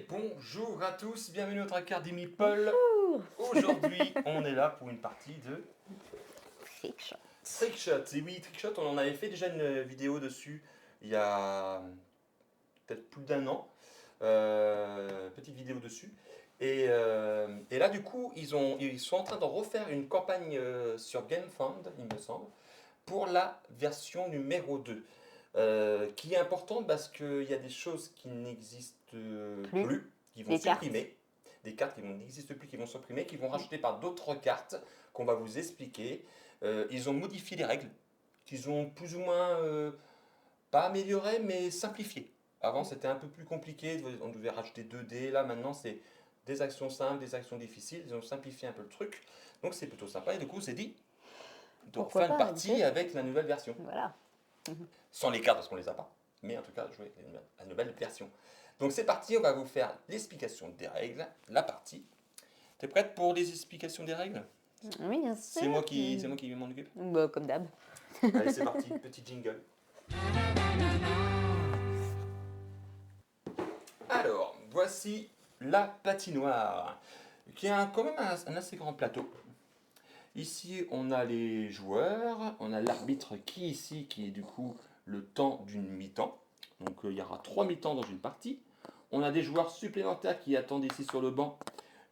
bonjour à tous, bienvenue à notre Academy Paul. Bonjour. Aujourd'hui, on est là pour une partie de Trickshot. Trickshot. Et oui, Trickshot, on en avait fait déjà une vidéo dessus il y a peut-être plus d'un an. Petite vidéo dessus. Et là, du coup, ils sont en train de refaire une campagne sur GameFound, il me semble, pour la version numéro 2. Qui est importante parce qu'il y a des choses qui n'existent plus, qui vont Des cartes. supprimer, des cartes qui n'existent plus, qui vont supprimer, qui vont rajouter par d'autres cartes qu'on va vous expliquer. Ils ont modifié les règles, qu'ils ont plus ou moins, pas améliorées, mais simplifiées. Avant c'était un peu plus compliqué, on devait rajouter 2 dés, là maintenant c'est des actions simples, des actions difficiles, ils ont simplifié un peu le truc, donc c'est plutôt sympa, et du coup c'est dit de Pourquoi refaire une pas, partie avec la nouvelle version. Voilà. Sans les cartes parce qu'on les a pas, mais en tout cas jouer la nouvelle version. Donc c'est parti, on va vous faire l'explication des règles, la partie. T'es prête pour les explications des règles? Oui, bien sûr. C'est moi qui m'en occupe. Bah, comme d'hab. Allez, c'est parti, petit jingle. Alors, voici la patinoire, qui a quand même un assez grand plateau. Ici, on a les joueurs, on a l'arbitre qui ici, qui est du coup le temps d'une mi-temps. Donc il y aura 3 mi-temps dans une partie. On a des joueurs supplémentaires qui attendent ici sur le banc,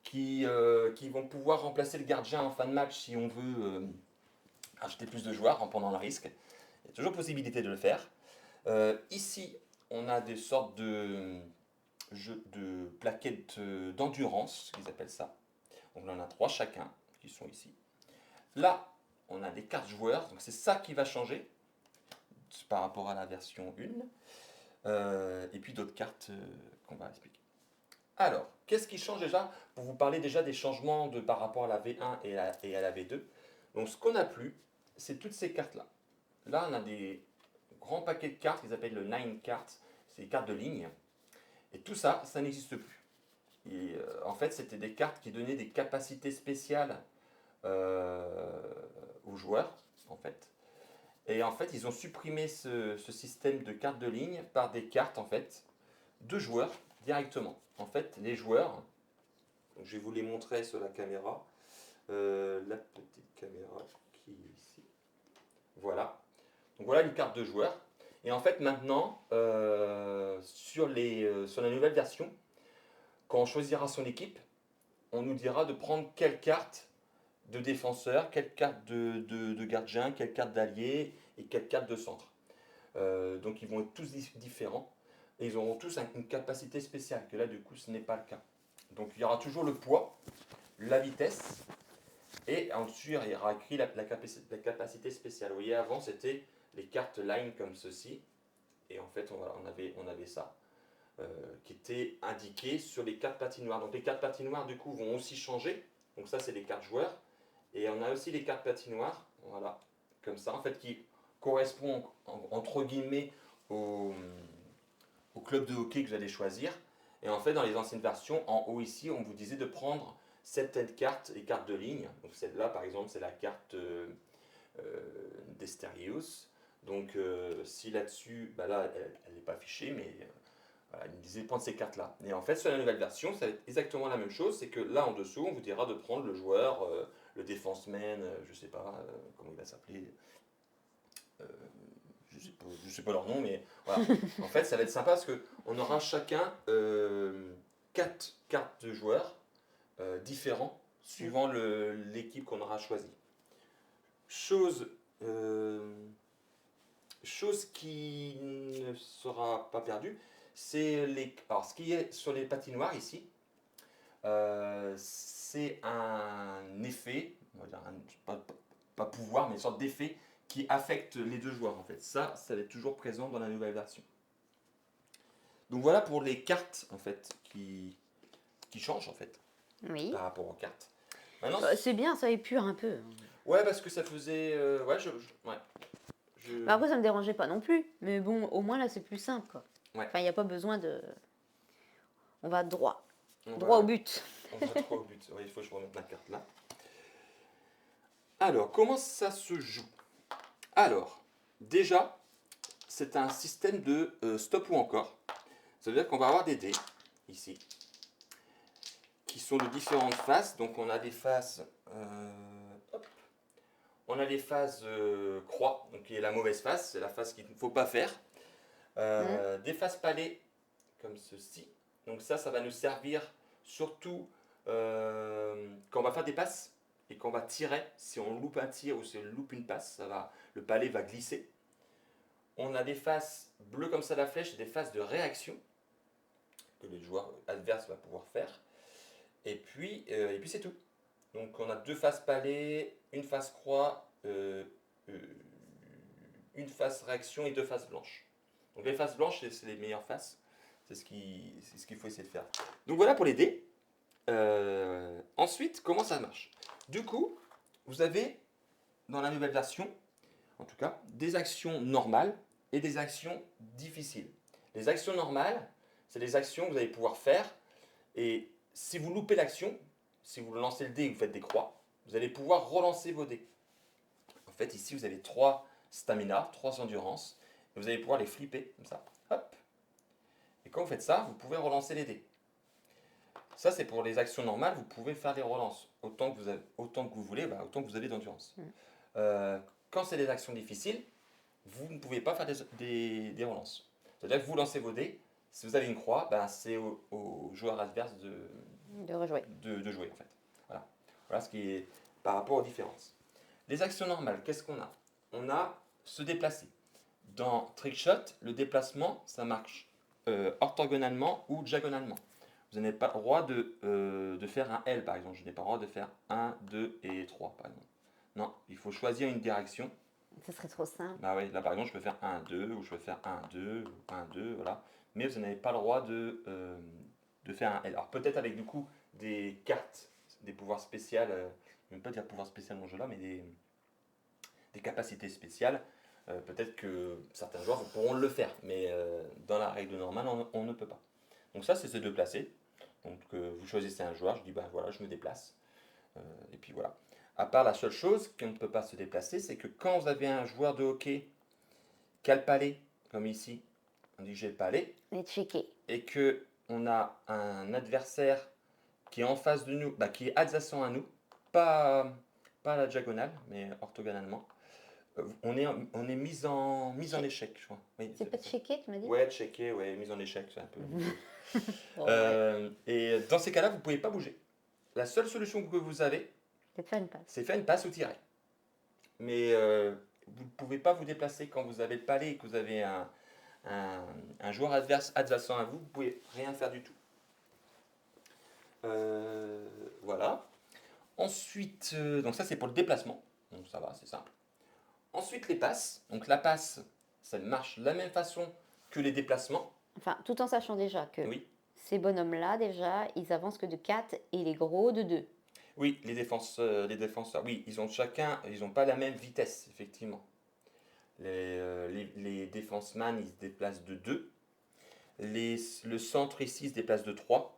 qui vont pouvoir remplacer le gardien en fin de match si on veut acheter plus de joueurs en prenant le risque. Il y a toujours possibilité de le faire. Ici, on a des sortes de plaquettes d'endurance, qu'ils appellent ça. Donc là, on a 3 chacun qui sont ici. Là, on a des cartes joueurs, donc c'est ça qui va changer par rapport à la version 1. Et puis d'autres cartes qu'on va expliquer. Alors, qu'est-ce qui change déjà? Pour vous parler déjà des changements par rapport à la V1 et à la V2. Donc ce qu'on n'a plus, c'est toutes ces cartes-là. Là, on a des grands paquets de cartes qu'ils appellent le 9 cards, c'est des cartes de ligne. Et tout ça, ça n'existe plus. Et en fait, c'était des cartes qui donnaient des capacités spéciales aux joueurs, en fait. Et en fait, ils ont supprimé ce système de cartes de ligne par des cartes, en fait, de joueurs directement. En fait, les joueurs, donc je vais vous les montrer sur la caméra. La petite caméra qui est ici. Voilà. Donc voilà une carte de joueur. Et en fait, maintenant, sur la nouvelle version, quand on choisira son équipe, on nous dira de prendre quelle carte de défenseur, quelle carte de gardien, quelle carte d'allié et quelle carte de centre. Donc ils vont être tous différents et ils auront tous une capacité spéciale, que là du coup ce n'est pas le cas. Donc il y aura toujours le poids, la vitesse et ensuite il y aura écrit la capacité spéciale. Vous voyez, avant c'était les cartes line comme ceci et en fait on avait ça. Qui était indiqué sur les cartes patinoires. Donc les cartes patinoires du coup vont aussi changer. Donc ça c'est les cartes joueurs. Et on a aussi les cartes patinoires, voilà, comme ça, en fait, qui correspondent entre guillemets au club de hockey que vous allez choisir. Et en fait, dans les anciennes versions, en haut ici, on vous disait de prendre certaines cartes, les cartes de ligne. Donc celle-là, par exemple, c'est la carte d'Esterios. Donc si là-dessus, bah là, elle n'est pas affichée, mais voilà, il me disait de prendre ces cartes-là. Et en fait, sur la nouvelle version, ça va être exactement la même chose. C'est que là, en dessous, on vous dira de prendre le joueur, le defenseman, je sais pas comment il va s'appeler. Je sais pas leur nom, mais voilà. En fait, ça va être sympa parce qu'on aura chacun 4 cartes de joueurs différents suivant l'équipe qu'on aura choisie. Chose qui ne sera pas perdue, c'est alors ce qui est sur les patinoires ici, c'est un effet, on va dire pas pouvoir, mais une sorte d'effet qui affecte les deux joueurs en fait. Ça va être toujours présent dans la nouvelle version. Donc voilà pour les cartes en fait qui changent en fait Oui. par rapport aux cartes. Maintenant, C'est bien, ça épure un peu. ouais, parce que ça faisait, ouais, Bah, après, ça me dérangeait pas non plus. Mais bon, au moins là, c'est plus simple, quoi. Ouais. Enfin, il n'y a pas besoin de. On va droit. On Droit va- au but. On va droit au but. Ouais, il faut que je remette ma carte là. Alors, comment ça se joue? Alors, déjà, c'est un système de stop ou encore. Ça veut dire qu'on va avoir des dés, ici. sont de différentes faces. Donc on a des faces, hop, on a les phases croix, donc qui est la mauvaise face, c'est la face qu'il ne faut pas faire. Des faces palais comme ceci. Donc ça va nous servir surtout quand on va faire des passes et qu'on va tirer. Si on loupe un tir ou si on loupe une passe, le palais va glisser. On a des faces bleues comme ça la flèche et des faces de réaction que le joueur adverse va pouvoir faire. Et puis c'est tout. Donc on a deux faces palais, une face croix, une face réaction et deux faces blanches. Donc les faces blanches, c'est les meilleures faces. C'est ce qu'il faut essayer de faire. Donc voilà pour les dés. Ensuite, comment ça marche? Du coup, vous avez dans la nouvelle version, en tout cas, des actions normales et des actions difficiles. Les actions normales, c'est des actions que vous allez pouvoir faire. Et si vous loupez l'action, si vous lancez le dé et que vous faites des croix, vous allez pouvoir relancer vos dés. En fait, ici, vous avez 3 stamina, 3 endurance. Et vous allez pouvoir les flipper comme ça. Hop. Et quand vous faites ça, vous pouvez relancer les dés. Ça, c'est pour les actions normales, vous pouvez faire des relances. Autant que vous voulez, autant que vous avez d'endurance. Quand c'est des actions difficiles, vous ne pouvez pas faire des relances. C'est-à-dire que vous lancez vos dés, si vous avez une croix, c'est au joueur adverse De rejouer. De jouer en fait. Voilà ce qui est par rapport aux différences. Les actions normales, qu'est-ce qu'on a? On a se déplacer. Dans Trickshot, le déplacement, ça marche orthogonalement ou diagonalement. Vous n'avez pas le droit de faire un L par exemple. Je n'ai pas le droit de faire 1, 2 et 3 par exemple. Non, il faut choisir une direction. Ça serait trop simple. Bah ouais, là par exemple, je peux faire 1, 2, ou je peux faire 1, 2, 1, 2, voilà. Mais vous n'avez pas le droit de faire un L. Alors peut-être avec du coup des cartes, des pouvoirs spéciaux, je ne vais même pas dire pouvoirs spéciaux dans ce jeu-là, mais des capacités spéciales. Peut-être que certains joueurs pourront le faire, mais dans la règle normale, on ne peut pas. Donc ça, c'est se déplacer. Donc vous choisissez un joueur, je dis voilà, je me déplace. Et puis voilà. À part la seule chose qu'on ne peut pas se déplacer, c'est que quand vous avez un joueur de hockey qui a le palais, comme ici, on dit j'ai le palais, et que on a un adversaire qui est en face de nous, qui est adjacent à nous, pas à la diagonale, mais orthogonalement, on est mis en échec, je crois. Oui, c'est pas checké, tu m'as dit? Ouais, checké, ouais, mise en échec, c'est un peu. Bon, ouais. Et dans ces cas-là, vous ne pouvez pas bouger. La seule solution que vous avez, C'est de faire une passe. c'est faire une passe ou tirer. Mais vous ne pouvez pas vous déplacer quand vous avez le palais et que vous avez un joueur adverse adjacent à vous, vous ne pouvez rien faire du tout. Voilà. Ensuite, donc ça c'est pour le déplacement. Donc ça va, c'est simple. Ensuite les passes. Donc la passe, ça marche de la même façon que les déplacements. Enfin, tout en sachant déjà que Oui. ces bonhommes-là, déjà, ils avancent que de 4 et les gros de 2. Oui, les défenseurs, oui, ils n'ont pas la même vitesse, effectivement. Les défenseman, ils se déplacent de 2. Le centre ici se déplace de 3.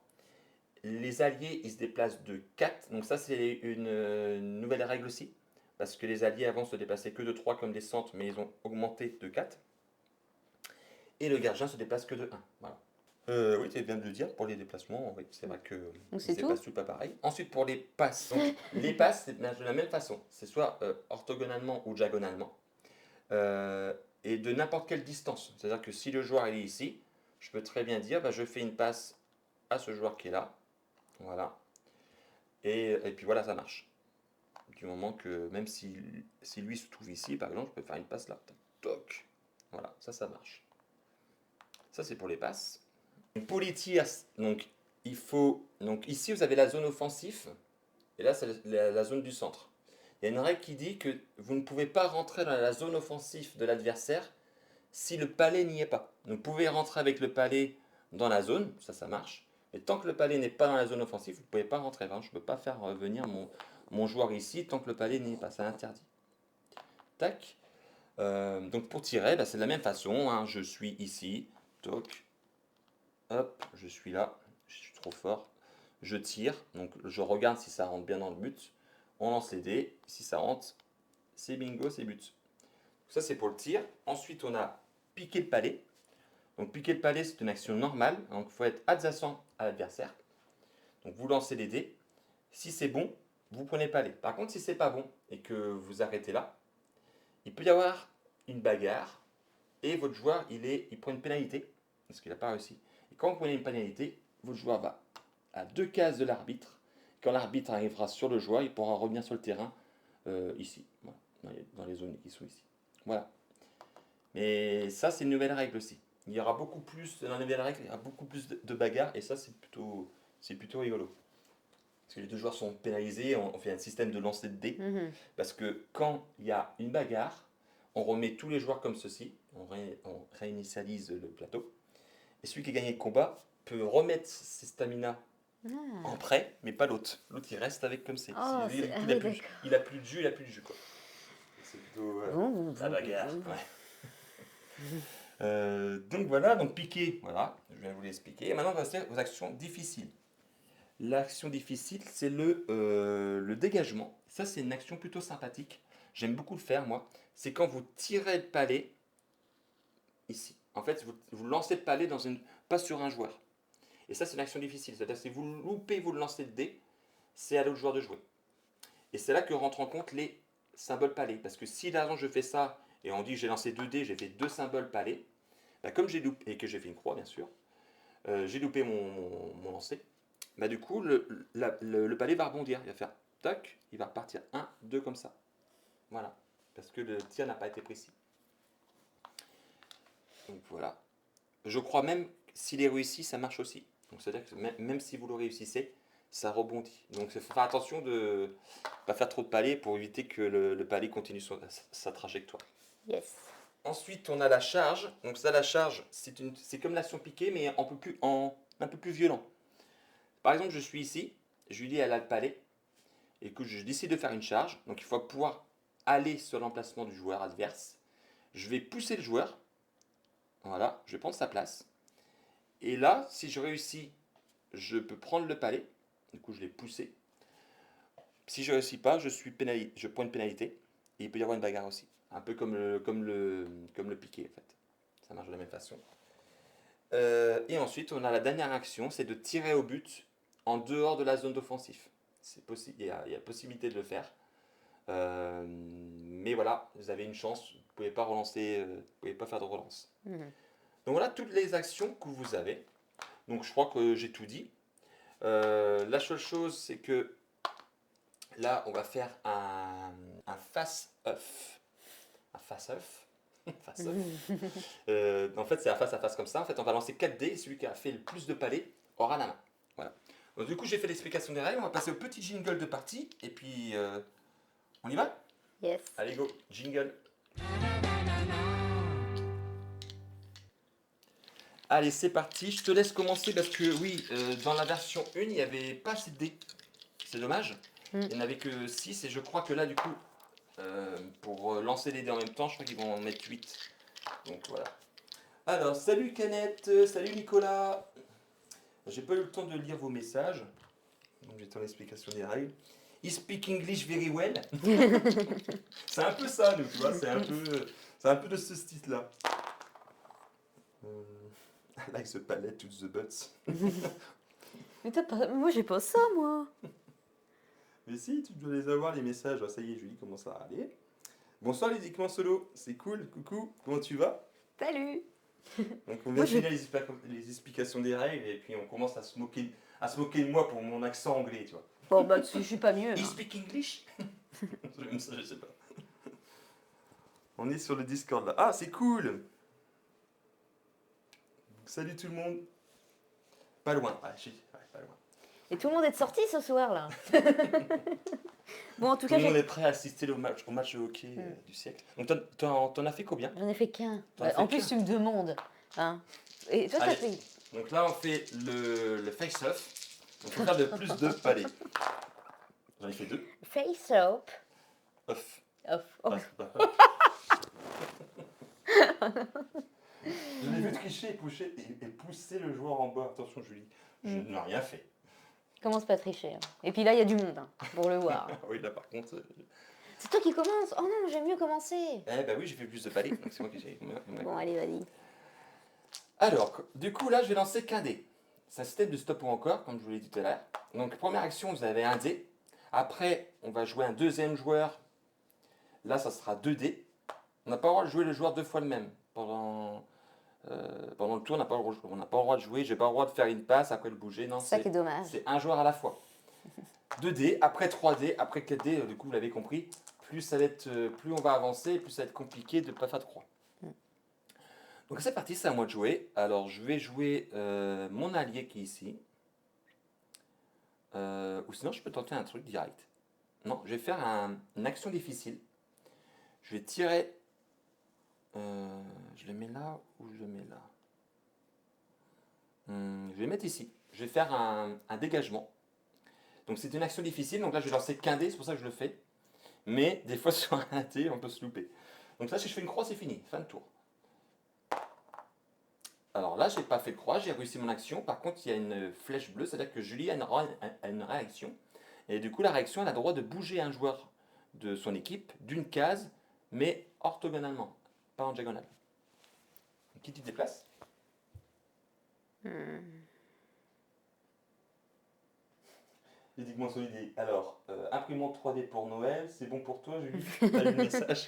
Les alliés, ils se déplacent de 4. Donc ça, c'est une nouvelle règle aussi. Parce que les alliés avant se déplaçaient que de 3 comme des centres, mais ils ont augmenté de 4. Et le gardien se déplace que de 1. Voilà. Oui, c'est bien de le dire, pour les déplacements, oui, c'est vrai que c'est déplacent tout pas pareil. Ensuite, pour les passes. Donc, les passes, c'est de la même façon. C'est soit orthogonalement ou diagonalement. Et de n'importe quelle distance. C'est-à-dire que si le joueur est ici, je peux très bien dire, je fais une passe à ce joueur qui est là. Voilà. Et puis voilà, ça marche. Du moment que, même si lui se trouve ici, par exemple, je peux faire une passe là. Toc. Voilà, ça marche. Ça, c'est pour les passes. Pour les tirs, donc, donc ici, vous avez la zone offensive, et là, c'est la zone du centre. Il y a une règle qui dit que vous ne pouvez pas rentrer dans la zone offensive de l'adversaire si le palais n'y est pas. Donc, vous pouvez rentrer avec le palais dans la zone, ça marche. Mais tant que le palais n'est pas dans la zone offensive, vous ne pouvez pas rentrer. Enfin, je ne peux pas faire venir mon joueur ici tant que le palais n'y est pas. C'est interdit. Tac. Donc pour tirer, c'est de la même façon. Hein. Je suis ici. Toc. Hop, je suis là. Je suis trop fort. Je tire. Donc je regarde si ça rentre bien dans le but. On lance les dés. Si ça rentre, c'est bingo, c'est but. Ça, c'est pour le tir. Ensuite, on a piquer le palais. Donc piquer le palais, c'est une action normale. Donc il faut être adjacent à l'adversaire. Donc vous lancez les dés. Si c'est bon, vous prenez le palais. Par contre, si c'est pas bon et que vous arrêtez là, il peut y avoir une bagarre et votre joueur, il prend une pénalité parce qu'il n'a pas réussi. Et quand vous prenez une pénalité, votre joueur va à 2 cases de l'arbitre. Quand l'arbitre arrivera sur le joueur, il pourra revenir sur le terrain ici, voilà, dans les zones qui sont ici. Voilà. Mais ça, c'est une nouvelle règle aussi. Il y aura beaucoup plus, dans les nouvelles règles, il y aura beaucoup plus de bagarres et ça, c'est plutôt rigolo. Parce que les deux joueurs sont pénalisés, on fait un système de lancer de dés. Parce que quand il y a une bagarre, on remet tous les joueurs comme ceci, on réinitialise le plateau. Et celui qui a gagné le combat peut remettre ses stamina en prêt, mais pas l'autre. L'autre, il reste avec comme c'est. Oh, Lui, c'est- ah il, oui, a plus, d'accord. il a plus de jus, il a plus de jus, quoi. C'est plutôt la bagarre. Ouais. Donc voilà, donc piquer, voilà, je viens de vous l'expliquer. Et maintenant, on va faire aux actions difficiles. L'action difficile, c'est le dégagement. Ça, c'est une action plutôt sympathique. J'aime beaucoup le faire, moi. C'est quand vous tirez le palais, ici. En fait, vous lancez le palais pas sur un joueur. Et ça, c'est une action difficile. C'est-à-dire que si vous loupez, vous le lancez le dé, c'est à l'autre joueur de jouer. Et c'est là que rentrent en compte les symboles palais. Parce que si, là, je fais ça, et on dit que j'ai lancé 2 dés, j'ai fait 2 symboles palais, bah, comme j'ai loupé, et que j'ai fait une croix, bien sûr, j'ai loupé mon lancer, bah, du coup, le palais va rebondir. Il va faire toc, il va repartir 1, 2 comme ça. Voilà. Parce que le tir n'a pas été précis. Donc voilà. Je crois même s'il est réussi, ça marche aussi. Donc c'est-à-dire que même si vous le réussissez, ça rebondit. Donc il faut faire attention de ne pas faire trop de palais pour éviter que le palais continue sa trajectoire. Yes. Ensuite, on a la charge. Donc ça, la charge, c'est comme l'action piquée, mais un peu plus violent. Par exemple, je suis ici, Julie elle a le palais, et que je décide de faire une charge. Donc il faut pouvoir aller sur l'emplacement du joueur adverse. Je vais pousser le joueur. Voilà, je vais prendre sa place. Et là, si je réussis, je peux prendre le palais. Du coup, je l'ai poussé. Si je ne réussis pas, je prends une pénalité. Et il peut y avoir une bagarre aussi. Un peu comme le piqué, en fait. Ça marche de la même façon. Et ensuite, on a la dernière action, c'est de tirer au but en dehors de la zone d'offensif. Il y a possibilité de le faire. Mais voilà, vous avez une chance. Vous ne pouvez pas relancer, vous pouvez pas faire de relance. Donc voilà toutes les actions que vous avez. Donc je crois que j'ai tout dit. La seule chose, c'est que là, on va faire un face-off. Un face-off. En fait, c'est un face-à-face comme ça. En fait, on va lancer 4 dés et celui qui a fait le plus de palais aura la main. Voilà. Donc, du coup, j'ai fait l'explication des règles. On va passer au petit jingle de partie. Et puis, on y va? Yes. Allez, go. Jingle. Allez, c'est parti. Je te laisse commencer parce que, oui, dans la version 1, il n'y avait pas assez de dés. C'est dommage. Il n'y en avait que 6. Et je crois que là, du coup, pour lancer les dés en même temps, je crois qu'ils vont en mettre 8. Donc, voilà. Alors, salut Canette, salut Nicolas. J'ai pas eu le temps de lire vos messages. Donc, j'ai ton explication des règles. You speak English very well. C'est un peu ça, nous, tu vois. C'est un peu de ce style-là. I like the palette to the butts. Mais moi, j'ai pas ça, moi. Mais si, tu dois les avoir, les messages. Ah, ça y est, Julie commence à aller. Bonsoir les équipements solo. C'est cool. Coucou, comment tu vas? Salut. Donc on vient de finir les explications des règles et puis on commence à se moquer de moi pour mon accent anglais, tu vois. Bon, bah, je suis pas mieux. You Hein. speak English? Je sais pas. On est sur le Discord là. Ah, c'est cool! Salut tout le monde. Pas loin. Ouais, pas loin. Et tout le monde est sorti ce soir, là. Bon, en tout Tout cas, le monde est prêt à assister au match de hockey du siècle. Donc t'en as fait combien? J'en ai fait qu'un. T'en as fait En plus, qu'un. tu me demandes. Hein. Et toi, t'as Allez. fait. Donc là, on fait le face-off. On peut faire de plus de palais. J'en ai fait 2. Face up. Off. Off. Oh. Je l'ai vu tricher et pousser le joueur en bas. Attention, Julie, je n'ai rien fait. Commence pas à tricher. Hein. Et puis là, il y a du monde hein, pour le voir. Oui, là par contre. C'est toi qui commence. Oh non, j'aime mieux commencer. Eh bah oui, j'ai fait plus de palais. Donc c'est moi qui j'ai. Bon, allez, vas-y. Alors, du coup, là, je vais lancer qu'un dé. c'est un système de stop ou encore, comme je vous l'ai dit tout à l'heure. Donc, première action, vous avez un dé. Après, on va jouer un deuxième joueur. Là, ça sera 2 dés. On n'a pas le droit de jouer le joueur 2 fois le même. Pendant le tour, on n'a pas le droit de jouer. J'ai pas le droit de faire une passe, après le bouger. Non, C'est ça qui est dommage. c'est un joueur à la fois. 2 dés, après 3 dés, après 4 dés, du coup, vous l'avez compris. Plus on va avancer, plus ça va être compliqué de ne pas faire de croix. Donc c'est parti, c'est à moi de jouer. Alors je vais jouer mon allié qui est ici. Ou sinon je peux tenter un truc direct. Non, je vais faire une action difficile. Je vais tirer. Je le mets là ou je le mets là. Je vais le mettre ici. Je vais faire un dégagement. Donc c'est une action difficile. Donc là je vais lancer qu'un dé, c'est pour ça que je le fais. Mais des fois sur un dé on peut se louper. Donc là si je fais une croix c'est fini, fin de tour. Alors là, je n'ai pas fait de croix, j'ai réussi mon action. Par contre, il y a une flèche bleue, c'est-à-dire que Julie a une réaction. Et du coup, la réaction, elle a le droit de bouger un joueur de son équipe d'une case, mais orthogonalement, pas en diagonale. Qui tu déplaces? Dis-moi son idée. Alors, imprimante 3D pour Noël, c'est bon pour toi, Julie? T'as eu le message?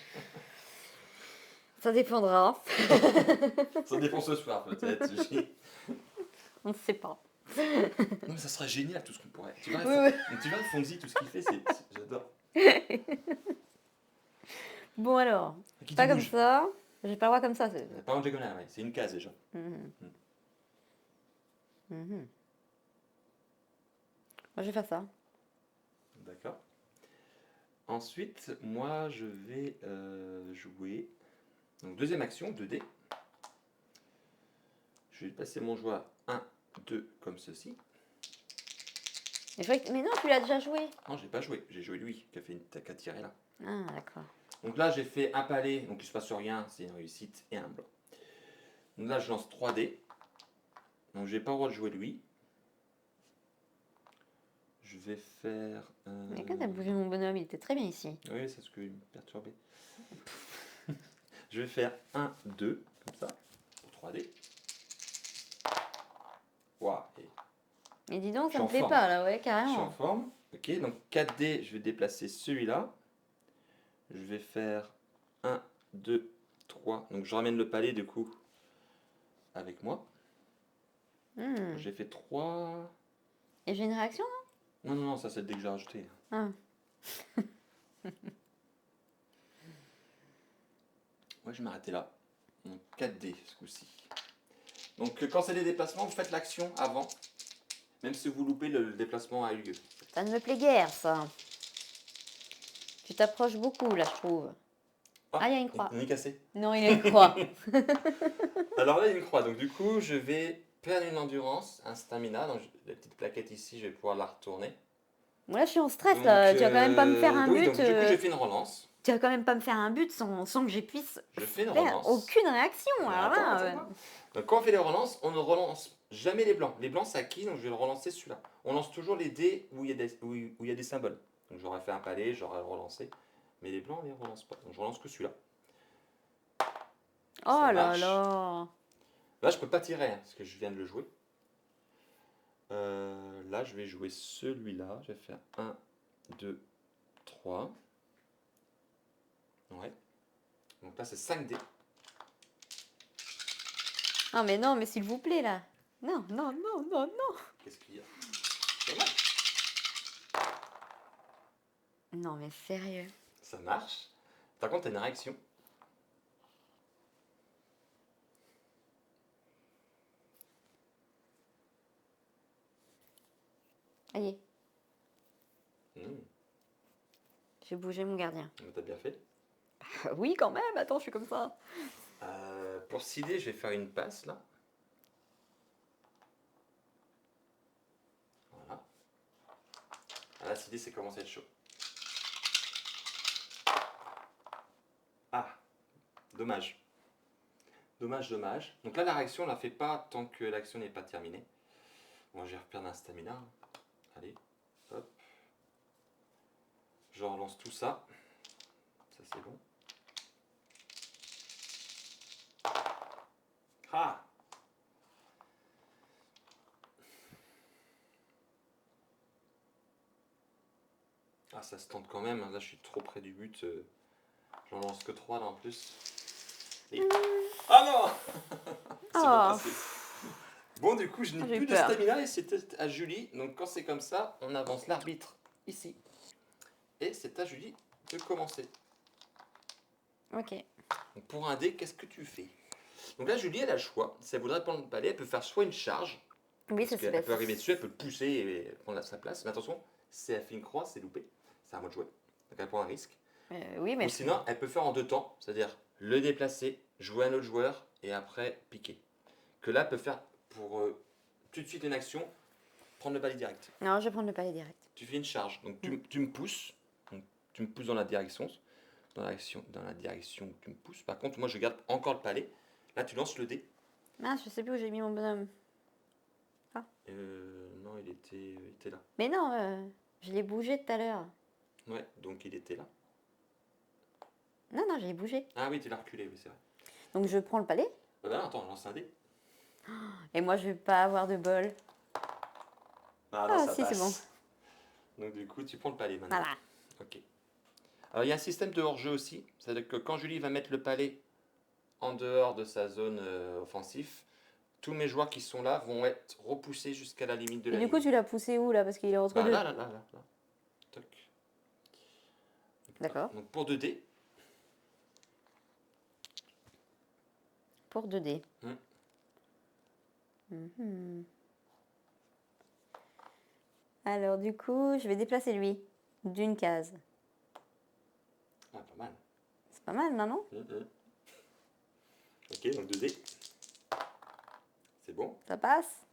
Ça dépendra. Ça dépend ce soir, peut-être, Julie. On ne sait pas. Non, mais ça sera génial tout ce qu'on pourrait. Tu vois, Fonzie, tout ce qu'il fait, j'adore. Bon alors, Qui pas tu comme bouges? ça. J'ai pas le droit comme ça. Pas en diagonale, ouais. C'est une case déjà. Mhm. Mhm. Moi, je vais faire ça. D'accord. Ensuite, moi, je vais jouer. Donc, deuxième action, 2 dés. Je vais passer mon joueur 1, 2, comme ceci. Mais non, tu l'as déjà joué. Non, j'ai pas joué. J'ai joué lui, qui a tiré là. Ah, d'accord. Donc là, j'ai fait un palais, donc il se passe rien, c'est une réussite, et un blanc. Donc là, je lance 3 dés. Donc, j'ai pas le droit de jouer lui. Je vais faire. Mais quand t'as bougé mon bonhomme, il était très bien ici. Oui, c'est ce qui me perturbait. Je vais faire 1, 2, comme ça, pour 3 dés. Waouh, Mais dis donc, Je ça me suis plaît en pas là, ouais, je suis en carrément. forme. Ok, donc 4 dés, je vais déplacer celui-là. Je vais faire 1, 2, 3. Donc je ramène le palais du coup avec moi. J'ai fait 3. Et j'ai une réaction, Non, non, non, ça c'est le dé que j'ai rajouté. non? Moi je vais m'arrêter là. Donc 4 dés ce coup-ci. Donc quand c'est des déplacements, vous faites l'action avant. Même si vous loupez, le déplacement a eu lieu. Ça ne me plaît guère, ça. Tu t'approches beaucoup, là, je trouve. Ah, il y a une croix. On est cassé. Non, il y a une croix. Alors là, il y a une croix. Donc du coup, je vais perdre une endurance, un stamina. Donc la petite plaquette ici, je vais pouvoir la retourner. Moi, là, je suis en stress, Donc, là. Tu vas quand même pas me faire un oui, but. donc du coup, j'ai fait une relance. Tu vas quand même pas me faire un but sans que je puisse Je fais une faire relance. aucune réaction. Mais Alors attends, là, attends. Donc quand on fait les relances, on ne relance jamais les blancs. Les blancs, c'est acquis, donc je vais le relancer celui-là. On lance toujours les dés où il y a des symboles. Donc j'aurais fait un palais, j'aurais relancé. Mais les blancs, on ne les relance pas. Donc je relance que celui-là. oh Ça là marche. là. Là, je peux pas tirer, parce que je viens de le jouer. Là, je vais jouer celui-là. Je vais faire 1, 2, 3. Ouais. Donc là, c'est 5 dés. Ah, mais non, mais s'il vous plaît, là. Non, non, non, non, non. Qu'est-ce qu'il y a? Dommage. Non, mais sérieux. Ça marche. Par contre, tu as une réaction. Allez, Mmh. j'ai bougé mon gardien. T'as bien fait. Oui, quand même. Attends, je suis comme ça. Pour 6 dés, je vais faire une passe là. Voilà. Ah, là, 6 dés, c'est commencé à être chaud. Ah, dommage. Dommage, dommage. Donc là, la réaction, on la fait pas tant que l'action n'est pas terminée. Bon, je vais reperdre un stamina. Allez, hop. Je relance tout ça. Ça, c'est bon. Ah! Ah, ça se tente quand même. Là, je suis trop près du but. J'en lance que 3 là en plus. Et... Ah non C'est pas Oh, passé. Bon, du coup, je n'ai j'ai eu plus de peur. stamina et c'était à Julie. Donc, quand c'est comme ça, on avance l'arbitre ici. Et c'est à Julie de commencer. Ok. Donc, pour un dé, qu'est-ce que tu fais? Donc là, Julie, elle a le choix. Si elle voudrait prendre le palais, elle peut faire soit une charge, Oui, parce ça se qu'elle peut fait. arriver dessus, elle peut le pousser et prendre sa place. Mais attention, si elle fait une croix, c'est loupé. C'est à moi de jouer. Donc elle prend un risque. Oui, mais Ou sinon, elle peut faire en 2 temps, c'est-à-dire le déplacer, jouer un autre joueur et après piquer. Que là, elle peut faire pour tout de suite une action, prendre le balai direct. Non, je vais prendre le palais direct. Tu fais une charge, donc tu me pousses, donc, tu me pousses dans la direction, dans la direction où tu me pousses. Par contre, moi, je garde encore le palais. Là, tu lances le dé. Mince, je sais plus où j'ai mis mon bonhomme. Non, il était là. Mais non, je l'ai bougé tout à l'heure. Ouais, donc il était là. Non, non, je l'ai bougé. Ah oui, tu l'as reculé, oui, c'est vrai. Donc je prends le palais. Ah bah non, attends, lance un dé. Et moi, je vais pas avoir de bol. Ah non, Ah, ça si, c'est bon. passe. Donc du coup, tu prends le palais maintenant. Voilà. Ok. Alors il y a un système de hors-jeu aussi. C'est-à-dire que quand Julie va mettre le palais en dehors de sa zone offensive, tous mes joueurs qui sont là vont être repoussés jusqu'à la limite de Et la du ligne. coup, tu l'as poussé où là? Parce qu'il est entre Bah, deux. là. Toc. D'accord. Donc pour 2 dés. Pour 2 dés. Hmm. Mhm. Alors, du coup, je vais déplacer lui d'une case. Ah, pas mal. C'est pas mal, non? Ok, donc 2 dés. C'est bon. Ça passe?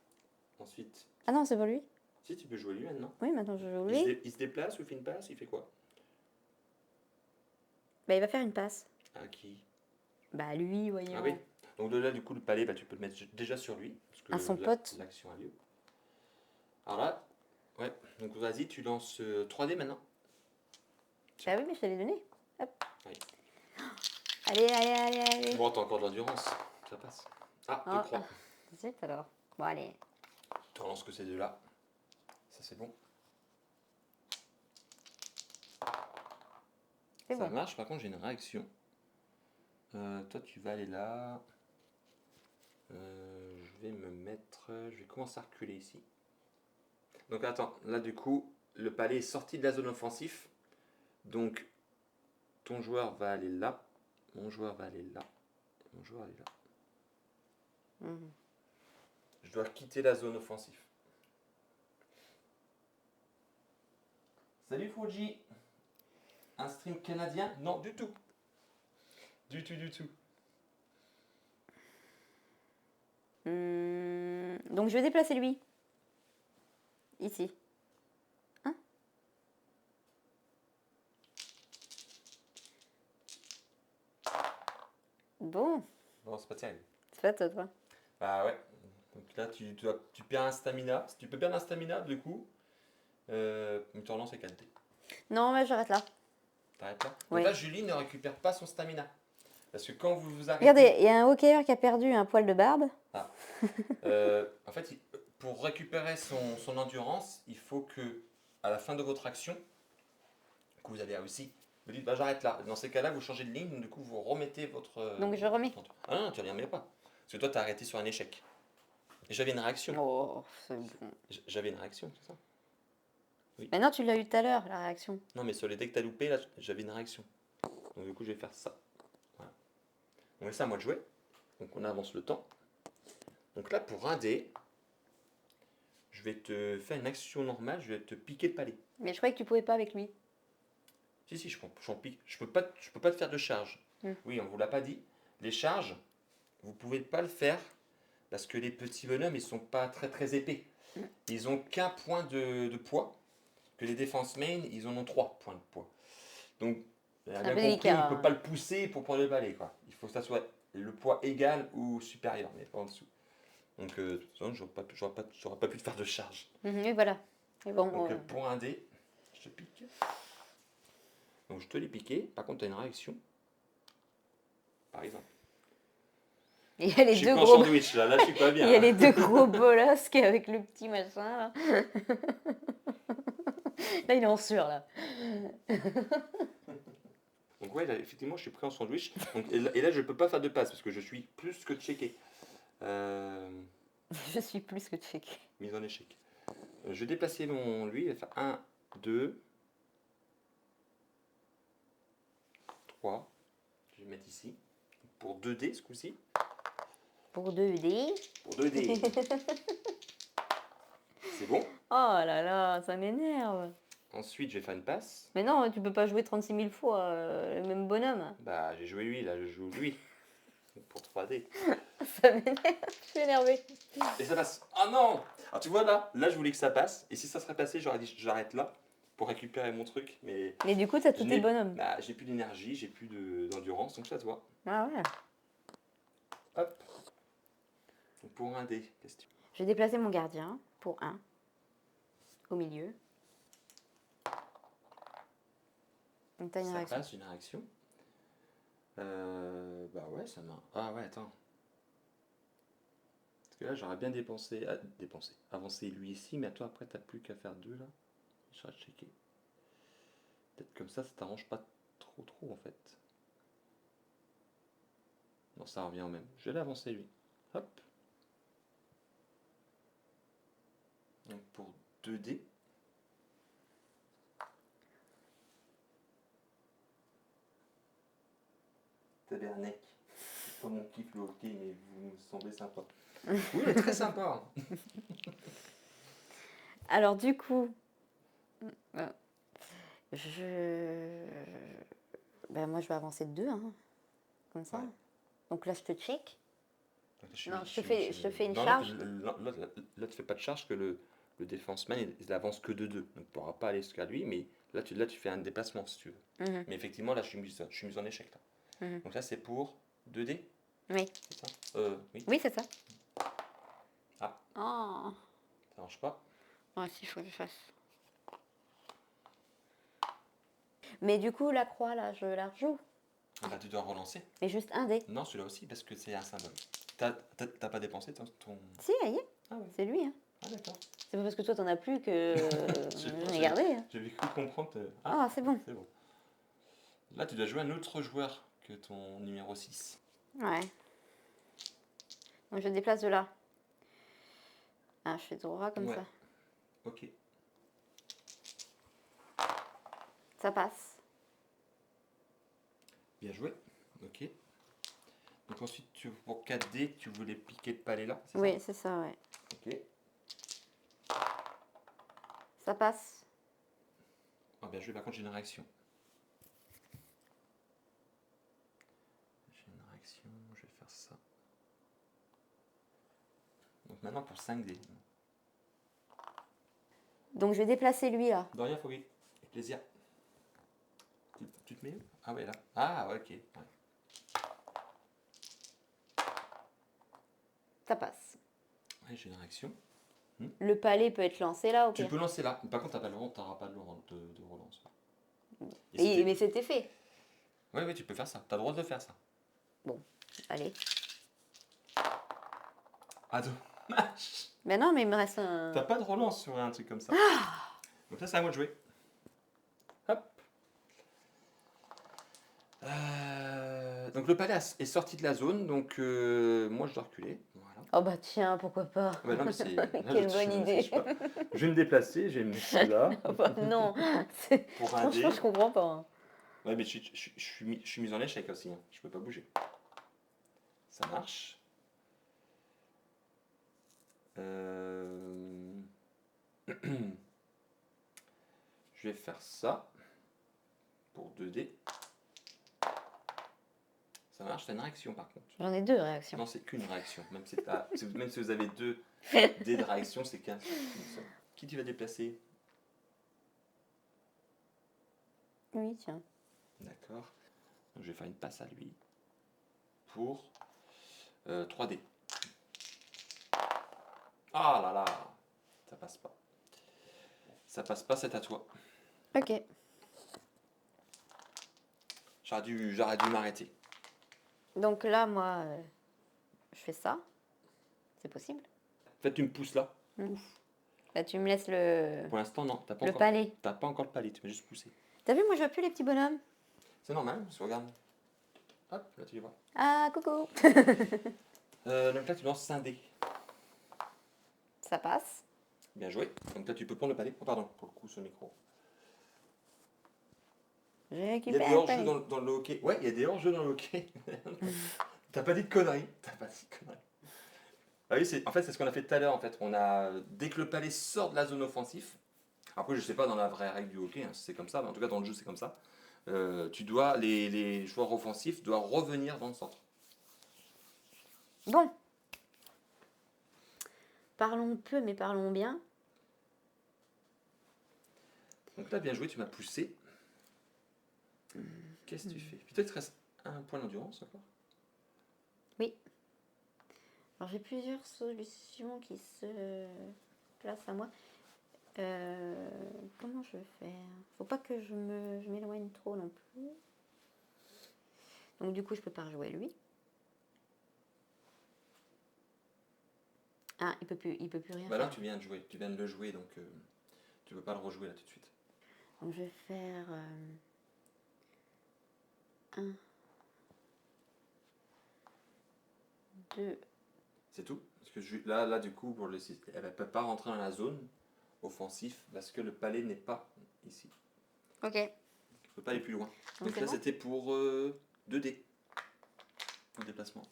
Ensuite, Ah non, c'est pas lui. si tu peux jouer lui maintenant. Oui, maintenant je joue Il se, lui. il se déplace ou il fait une passe, il fait quoi? Bah, il va faire une passe. À qui? Bah, lui, voyons. Ah oui. Donc de là, du coup, le palais, bah, tu peux le mettre déjà sur lui. Parce que À son pote. l'action a lieu. Alors là, ouais. Donc vas-y, tu lances 3 dés maintenant. Bah oui, mais je te l'ai donné. Hop. Oui. Allez. Bon, t'as encore de l'endurance. Ça passe. Ah, Oh, 2 croix. zut alors. Bon, allez. Tu relances que ces deux-là. Ça, c'est bon. C'est Ça bon. marche, par contre, j'ai une réaction. Toi, tu vas aller là. Je vais commencer à reculer ici. Donc attends, là du coup, le palais est sorti de la zone offensive. Donc ton joueur va aller là. Mon joueur va aller là. Mon joueur est là. Mhm. Je dois quitter la zone offensive. Salut Fuji. Un stream canadien? Non, du tout. Du tout. Donc, je vais déplacer lui. Ici. Hein? Bon. Bon, c'est pas terrible. C'est pas toi. Bah ouais. Donc là, tu perds un stamina. Si tu peux perdre un stamina, du coup, tu relances les 4 dés. Non, mais j'arrête là. T'arrêtes là? Donc Oui. là, Julie ne récupère pas son stamina. Parce que quand vous vous arrêtez... Regardez, il y a un hockeyeur qui a perdu un poil de barbe. En fait, pour récupérer son endurance, il faut que, à la fin de votre action, que vous avez réussi, vous dites bah, j'arrête là. Dans ces cas-là, vous changez de ligne, du coup, vous remettez votre. Donc je remets. Ah non, tu ne remets pas. Parce que toi, tu as arrêté sur un échec. Et j'avais une réaction. Oh, c'est bon. J'avais une réaction, c'est ça? Mais non, tu l'as eu tout à l'heure, la réaction. Non, mais sur les dés que tu as loupé, là, j'avais une réaction. Donc, du coup, je vais faire ça. Voilà. Donc, c'est à moi de jouer. Donc, on avance le temps. Donc, là, pour un dé, je vais te faire une action normale, je vais te piquer le palais. Mais je croyais que tu pouvais pas avec lui. Si, j'en pique. Je peux pas te faire de charge. Mm. Oui, on vous l'a pas dit. Les charges, vous pouvez pas le faire parce que les petits bonhommes, ils sont pas très très épais. Ils ont qu'un point de poids. Que les défenses main, ils en ont 3 points de poids. Donc, on a bien compris, délicat, il peut pas le pousser pour prendre le balai, quoi. Il faut que ça soit le poids égal ou supérieur, mais pas en dessous. Donc, de toute façon, j'aurais pas pu te faire de charge. Oui, voilà. Et bon, Donc, pour un dé, je te pique. Donc je te l'ai piqué, par contre tu as une réaction. Par exemple. il y a les Je suis deux pas en gros. sandwich là, je suis pas bien. Il y a les deux gros bolosques avec le petit machin là. Là, il est en sueur, là. Donc ouais, là, effectivement, je suis pris en sandwich. Donc, et là, je peux pas faire de passe parce que je suis plus que checké. Je suis plus que checké. Mise en échec. Je vais déplacer lui, il va faire 1, 2, 3. Je vais mettre ici. Pour 2D ce coup-ci. Pour 2D. Pour 2D. C'est bon. Oh là là, ça m'énerve. Ensuite, je vais faire une passe. Mais non, tu peux pas jouer 36 000 fois le même bonhomme. Bah, j'ai joué lui, là, je joue lui. Pour 3D. Ça m'énerve, je suis énervée. Et ça passe. Ah non. Alors tu vois là, je voulais que ça passe. Et si ça serait passé, j'aurais dit j'arrête là pour récupérer mon truc. Mais Mais du coup, t'as tous je tes n'ai- bonhommes. bah, j'ai plus d'énergie, j'ai plus d'endurance, donc ça se voit. Ah ouais. Hop. Donc, pour un dé, question. Je vais déplacer mon gardien pour 1. Au milieu. Donc t'as une Ça réaction. passe, une réaction. Bah ouais, ça m'a. Ah ouais, attends. Parce que là, j'aurais bien avancé lui ici, mais à toi, après, t'as plus qu'à faire 2 là. Je serais checké. Peut-être comme ça t'arrange pas trop en fait. Non, ça revient au même. Je vais l'avancer lui. Hop. Donc pour 2D. Tabernacle. C'est pas mon kiff le hockey, mais vous me semblez sympa. Oui, il est très sympa. Alors du coup, je... Ben, moi je vais avancer de 2, hein, comme ça. Ouais. Donc là je te check. Donc, Non, je te fais une non, charge. Là, tu fais pas de charge que le défenseman il avance que de 2. Donc tu pourras pas aller jusqu'à lui, mais là tu fais un déplacement si tu veux. Mhm, Mais effectivement, là je suis mis en échec là. mhm. Donc là c'est pour 2D, Oui, c'est ça Oui. oui c'est ça. Ah. Oh. Ça marche pas. Ouais, si, il faut que je fasse. Mais du coup, la croix, là, je la rejoue. Ah bah tu dois relancer. Mais juste un dé. Non, celui-là aussi parce que c'est un symbole. T'as pas dépensé ton. Si, ça y est, Ah ouais. c'est lui. Hein. Ah d'accord. C'est pas parce que toi, t'en as plus que j'en ai J'ai- gardé. Hein. J'avais cru comprendre. Ah, c'est bon. C'est bon. Là tu dois jouer un autre joueur que ton numéro 6. Ouais. Donc je déplace de là. Ah, je fais droit comme Ouais. ça. Ok. Ça passe. Bien joué. Ok. Donc ensuite, pour 4D, tu voulais piquer le palais là, c'est Oui, c'est ça, ouais. ça? Ok. Ça passe. Ah bien joué, par contre j'ai une réaction. J'ai une réaction, je vais faire ça. Donc maintenant pour 5D. Donc je vais déplacer lui là. De rien, Foggy. Avec plaisir. Tu te mets où? Ah ouais, là. Ah ouais, ok. Ouais. Ça passe. Ouais, j'ai une réaction. Le palais peut être lancé là, ok. Tu peux lancer là. Par contre, t'auras pas de relance. Mais c'était fait. Oui, oui, tu peux faire ça. Tu as le droit de le faire, ça. Bon, allez. Ah, dommage. Ben non, mais il me reste un... T'as pas de relance sur un truc comme ça. Donc ça, c'est à moi de jouer. Hop. Donc le palais est sorti de la zone, donc moi je dois reculer. Voilà. Oh bah tiens, pourquoi pas. Ouais, non, mais Quelle bonne idée. Je vais me déplacer, je vais me mettre là. Oh bah non, Pour un franchement dé. je comprends pas. Hein. Ouais, mais je suis mis en échec aussi, hein. Je peux pas bouger. Ça marche. Je vais faire ça pour 2D. Ça marche, t'as une réaction par contre. J'en ai 2 réactions. Non, c'est qu'une réaction. Même si vous avez 2 dés de réaction, c'est qu'un seul. Qui tu vas déplacer? Oui, tiens. D'accord. Donc, je vais faire une passe à lui pour 3D. Ah là là, ça passe pas. Ça passe pas, c'est à toi. Ok. J'aurais dû m'arrêter. Donc là, moi, je fais ça. C'est possible. En fait, tu me pousses là. Mm. Bah, tu me laisses le, Pour l'instant, non. T'as pas le encore, palais. t'as pas encore le palais, tu m'as juste poussé. T'as vu, moi je vois plus les petits bonhommes. C'est normal, parce que regarde. Hop, là tu les vois. Ah, coucou. Donc là, tu lances un dé. Ça passe. Bien joué. Donc là, tu peux prendre le palais. Oh, pardon, pour le coup, ce micro. J'ai Il y a récupéré des le hors-jeux palais. dans le hockey. Ouais, il y a des hors-jeux dans le hockey. T'as pas dit de conneries. T'as pas dit de conneries. Ah oui, en fait, c'est ce qu'on a fait tout à l'heure. En fait, dès que le palais sort de la zone offensive, après, je sais pas dans la vraie règle du hockey, hein, si c'est comme ça, mais en tout cas dans le jeu, c'est comme ça. Les joueurs offensifs doivent revenir dans le centre. Bon. Parlons peu, mais parlons bien. Donc là, bien joué, tu m'as poussé. Qu'est-ce que tu fais? Peut-être qu'il reste un point d'endurance encore. Oui. Alors j'ai plusieurs solutions qui se placent à moi. Comment je vais faire? Faut pas que je m'éloigne trop non plus. Donc du coup, je peux pas rejouer lui. Ah, il peut plus rien Bah là, faire. tu viens de le jouer, donc tu peux pas le rejouer là tout de suite. Donc je vais faire 1, 2. C'est tout. Parce que là, du coup, elle ne peut pas rentrer dans la zone offensive parce que le palais n'est pas ici. Ok. Il ne peut pas aller plus loin. Donc c'est là, bon c'était pour 2D. Le déplacement.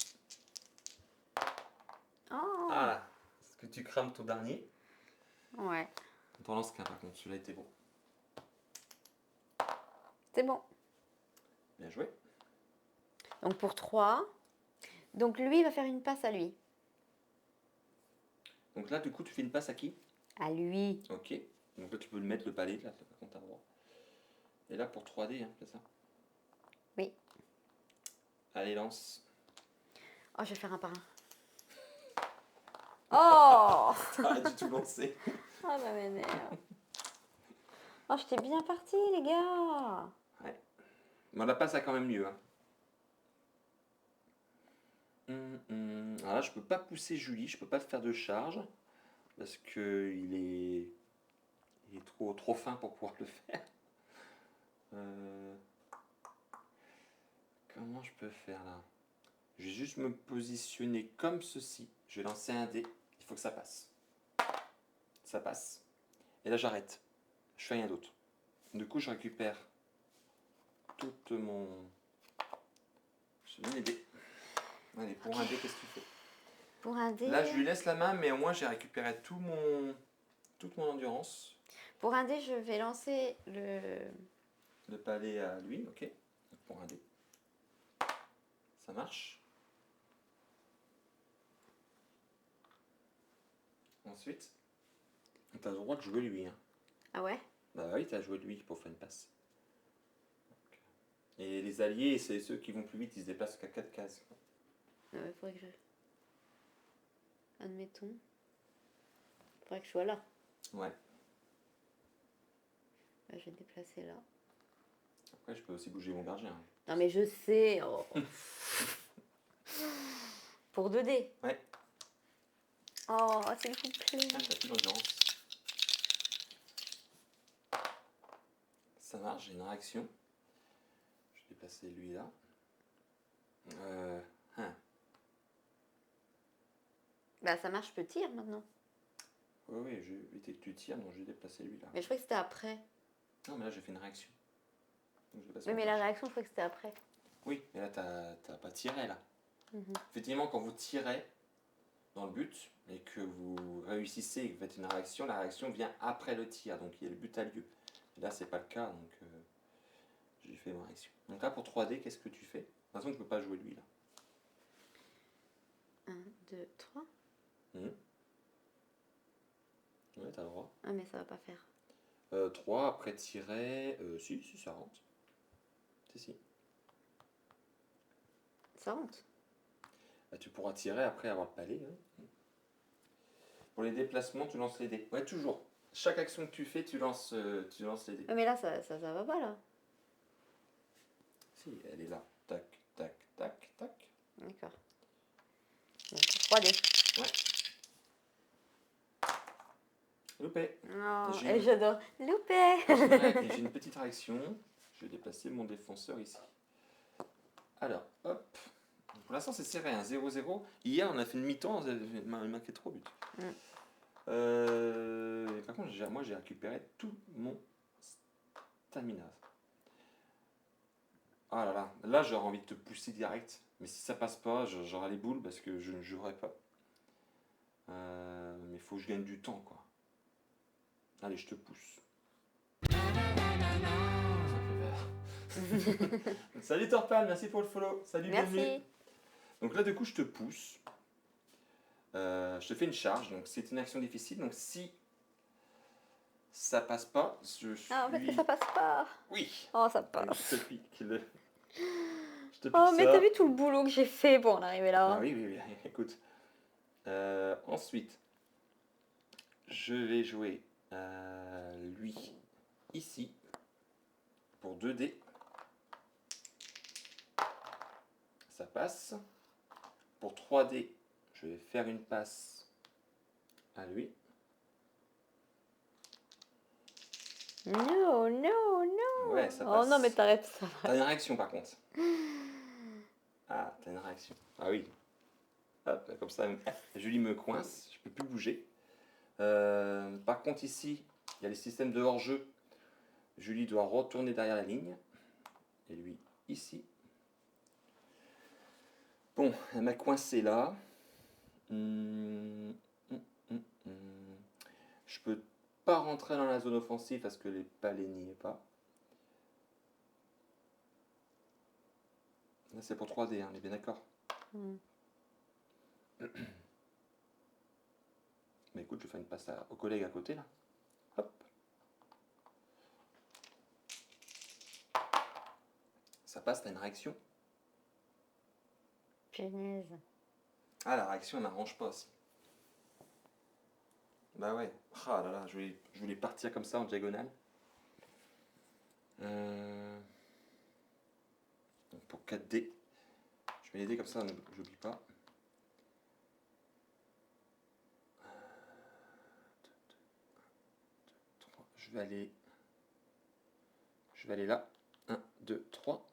Oh. Ah, est-ce que tu crames ton dernier? Ouais. On t'en lance qu'un par contre, celui-là était bon. C'est bon. Bien joué. Donc pour 3. Donc lui, il va faire une passe à lui. Donc là, du coup, tu fais une passe à qui? À lui. Ok. Donc là, tu peux le mettre le palais, là, par contre, t'as le droit. Et là, pour 3D, hein, c'est ça? Oui. Allez, lance. Oh, je vais faire un par un. Oh. T'as du tout lancé. Ah, ça m'énerve. Oh, j'étais bien partie, les gars. Ouais. Mais la passe a quand même mieux. Hein. Alors là, je peux pas pousser Julie, je peux pas te faire de charge parce que il est trop fin pour pouvoir le faire. Euh, Comment je peux faire là? Je vais juste me positionner comme ceci. Je vais lancer un dé. Il faut que ça passe. Ça passe. Et là, j'arrête. Je fais rien d'autre. Du coup, je récupère toute mon. Je te donne les dés. Allez, pour un dé, qu'est-ce que tu fais? Pour un dé. Là, je lui laisse la main, mais au moins, j'ai récupéré toute mon endurance. Pour un dé, je vais lancer Le palais à lui, ok. Pour un dé. Ça marche. Ensuite, tu as le droit de jouer lui. Hein. Ah ouais? Bah oui, tu as joué lui pour faire une passe. Et les alliés, c'est ceux qui vont plus vite, ils se déplacent qu'à 4 cases. Ouais, faudrait que je. Admettons. Faudrait que je sois là. Ouais. Bah, je vais déplacer là. Après, je peux aussi bouger mon gardien. Hein. Non, mais je sais. Oh. Pour 2D. Ouais. Oh, s'il vous plaît. Ah, t'as plus d'endurance. Ça marche, j'ai une réaction. Je vais déplacer lui là. Hein. Bah, ça marche, je peux tirer maintenant. Oui, je vais éviter que tu tires, donc je vais déplacer lui là. Mais je croyais que c'était après. Non, mais là, j'ai fait une réaction. Donc, je déplace Oui, mon mais la gardien. réaction, je croyais que c'était après. Oui, mais là, t'as pas tiré là. Mhm. Effectivement, quand vous tirez dans le but et que vous réussissez et que vous faites une réaction, la réaction vient après le tir, donc le but a lieu. Et là, c'est pas le cas, donc j'ai fait ma réaction. Donc là, pour 3D, qu'est-ce que tu fais? De toute façon, je peux pas jouer lui là. 1, 2, 3. Ouais, t'as le droit. Ah, mais ça va pas faire. 3, après tirer. Si, ça rentre. Si. Ça rentre. Bah, tu pourras tirer après avoir le palais. Hein. Pour les déplacements, tu lances les dés. Ouais, toujours. Chaque action que tu fais, tu lances les dés. Ah, mais là, ça va pas, là. Si, elle est là. Tac, tac, tac, tac. D'accord. Donc, 3D. Ouais. loupé. Non, J'ai- et j'adore. Loupé. Ouais, et j'ai une petite réaction. Je vais déplacer mon défenseur ici. Alors, hop. Pour l'instant, c'est serré, hein, 0-0. Hier, on a fait une mi-temps, il m'a marqué 3 buts. Mm. Et par contre, moi, j'ai récupéré tout mon stamina. Ah là là, là, j'aurais envie de te pousser direct. Mais si ça passe pas, j'aurai les boules parce que je ne jouerai pas. Mais il faut que je gagne du temps, quoi. Allez, je te pousse. Ça fait vert. Salut Torpal, merci pour le follow. Salut, bienvenue. Merci. Donc là, du coup, je te pousse. Je te fais une charge, donc c'est une action difficile. Donc si ça passe pas, je suis... Ah, parce que ça passe pas. Oui. Oh, ça Donc, passe. je te pique le... Je te pique Oh, mais ça. t'as vu tout le boulot que j'ai fait pour en arriver là? Ah oui, oui, oui. Écoute. Ensuite, je vais jouer lui ici pour 2 dés. Ça passe. Pour 3 dés, je vais faire une passe à lui. Non, non, non. Ouais, ça Oh passe. non, mais t'arrêtes ça. T'as une réaction par contre. Ah, t'as une réaction. Ah oui. Hop, comme ça, Julie me coince, je peux plus bouger. Par contre ici, il y a les systèmes de hors-jeu. Julie doit retourner derrière la ligne. Et lui, ici. Bon, elle m'a coincé là. Je peux pas rentrer dans la zone offensive parce que les palais n'y est pas. Là, c'est pour 3D, hein, on est bien d'accord. Mm. Mais écoute, je fais une passe au collègue à côté là. Hop. Ça passe, t'as une réaction. Punaise. Ah, la réaction, elle m'arrange pas aussi. Bah ouais. Ah là là, je voulais partir comme ça en diagonale. Donc pour 4D, je vais l'aider comme ça, j'oublie pas. Je vais aller là. 1, 2, 3.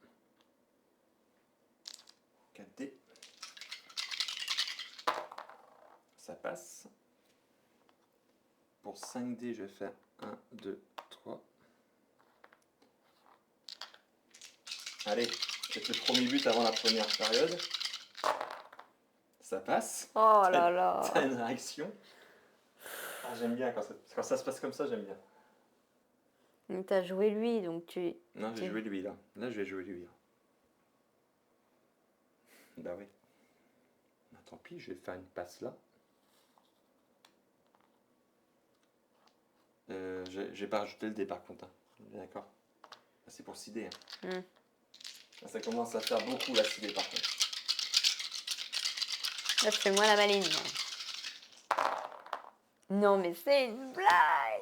4D. Ça passe. Pour 5D, je vais faire 1, 2, 3. Allez, peut-être le premier but avant la première période. Ça passe. Oh là là. T'as une réaction. Ah, j'aime bien quand ça se passe comme ça, j'aime bien. Mais t'as joué lui, donc tu... Non, j'ai joué lui là. Là, je vais jouer lui. Là. Bah oui. Bah, tant pis, je vais faire une passe là. J'ai pas rajouté le dé par contre. Hein. D'accord. Là, c'est pour 6D. Hein. Mm. Là, ça commence à faire beaucoup la 6D par contre. Là, fais-moi la maligne. Non, mais c'est une blague.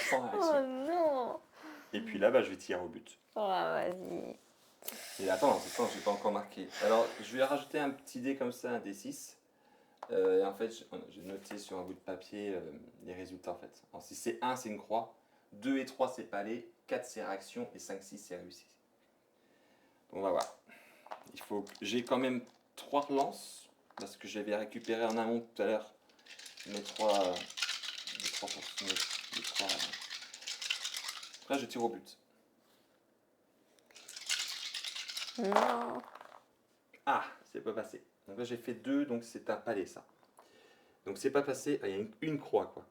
Sans Oh réaction. non. Et puis là, bah, je vais tirer au but. Oh, vas-y. Et attends, c'est ça, j'ai pas encore marqué. Alors, je vais rajouter un petit dé comme ça, un D6. Et en fait, j'ai noté sur un bout de papier les résultats en fait. Alors, si c'est 1, c'est une croix. 2 et 3, c'est palais. 4, c'est réaction. Et 5, 6, c'est réussi. Donc, on va voir. J'ai quand même 3 relances. Parce que j'avais récupéré en amont tout à l'heure mes 3. Là, je tire au but. Non. Ah, c'est pas passé. Donc là, j'ai fait 2, donc c'est un palais ça. Donc c'est pas passé. Ah, il y a une croix quoi.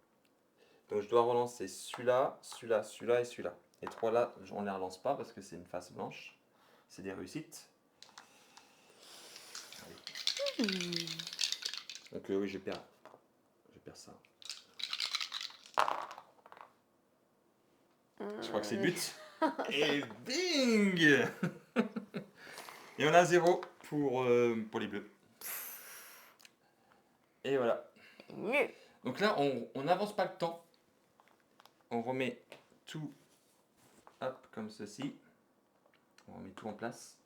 Donc je dois relancer celui-là, celui-là, celui-là et celui-là. Les 3 là, on ne les relance pas parce que c'est une face blanche. C'est des réussites. Donc oui, je perds ça. Je crois que c'est but. Et bing. Et on a 0 pour les bleus. Et voilà. Nul. Donc là, on n'avance pas le temps. On remet tout hop, comme ceci. On remet tout en place.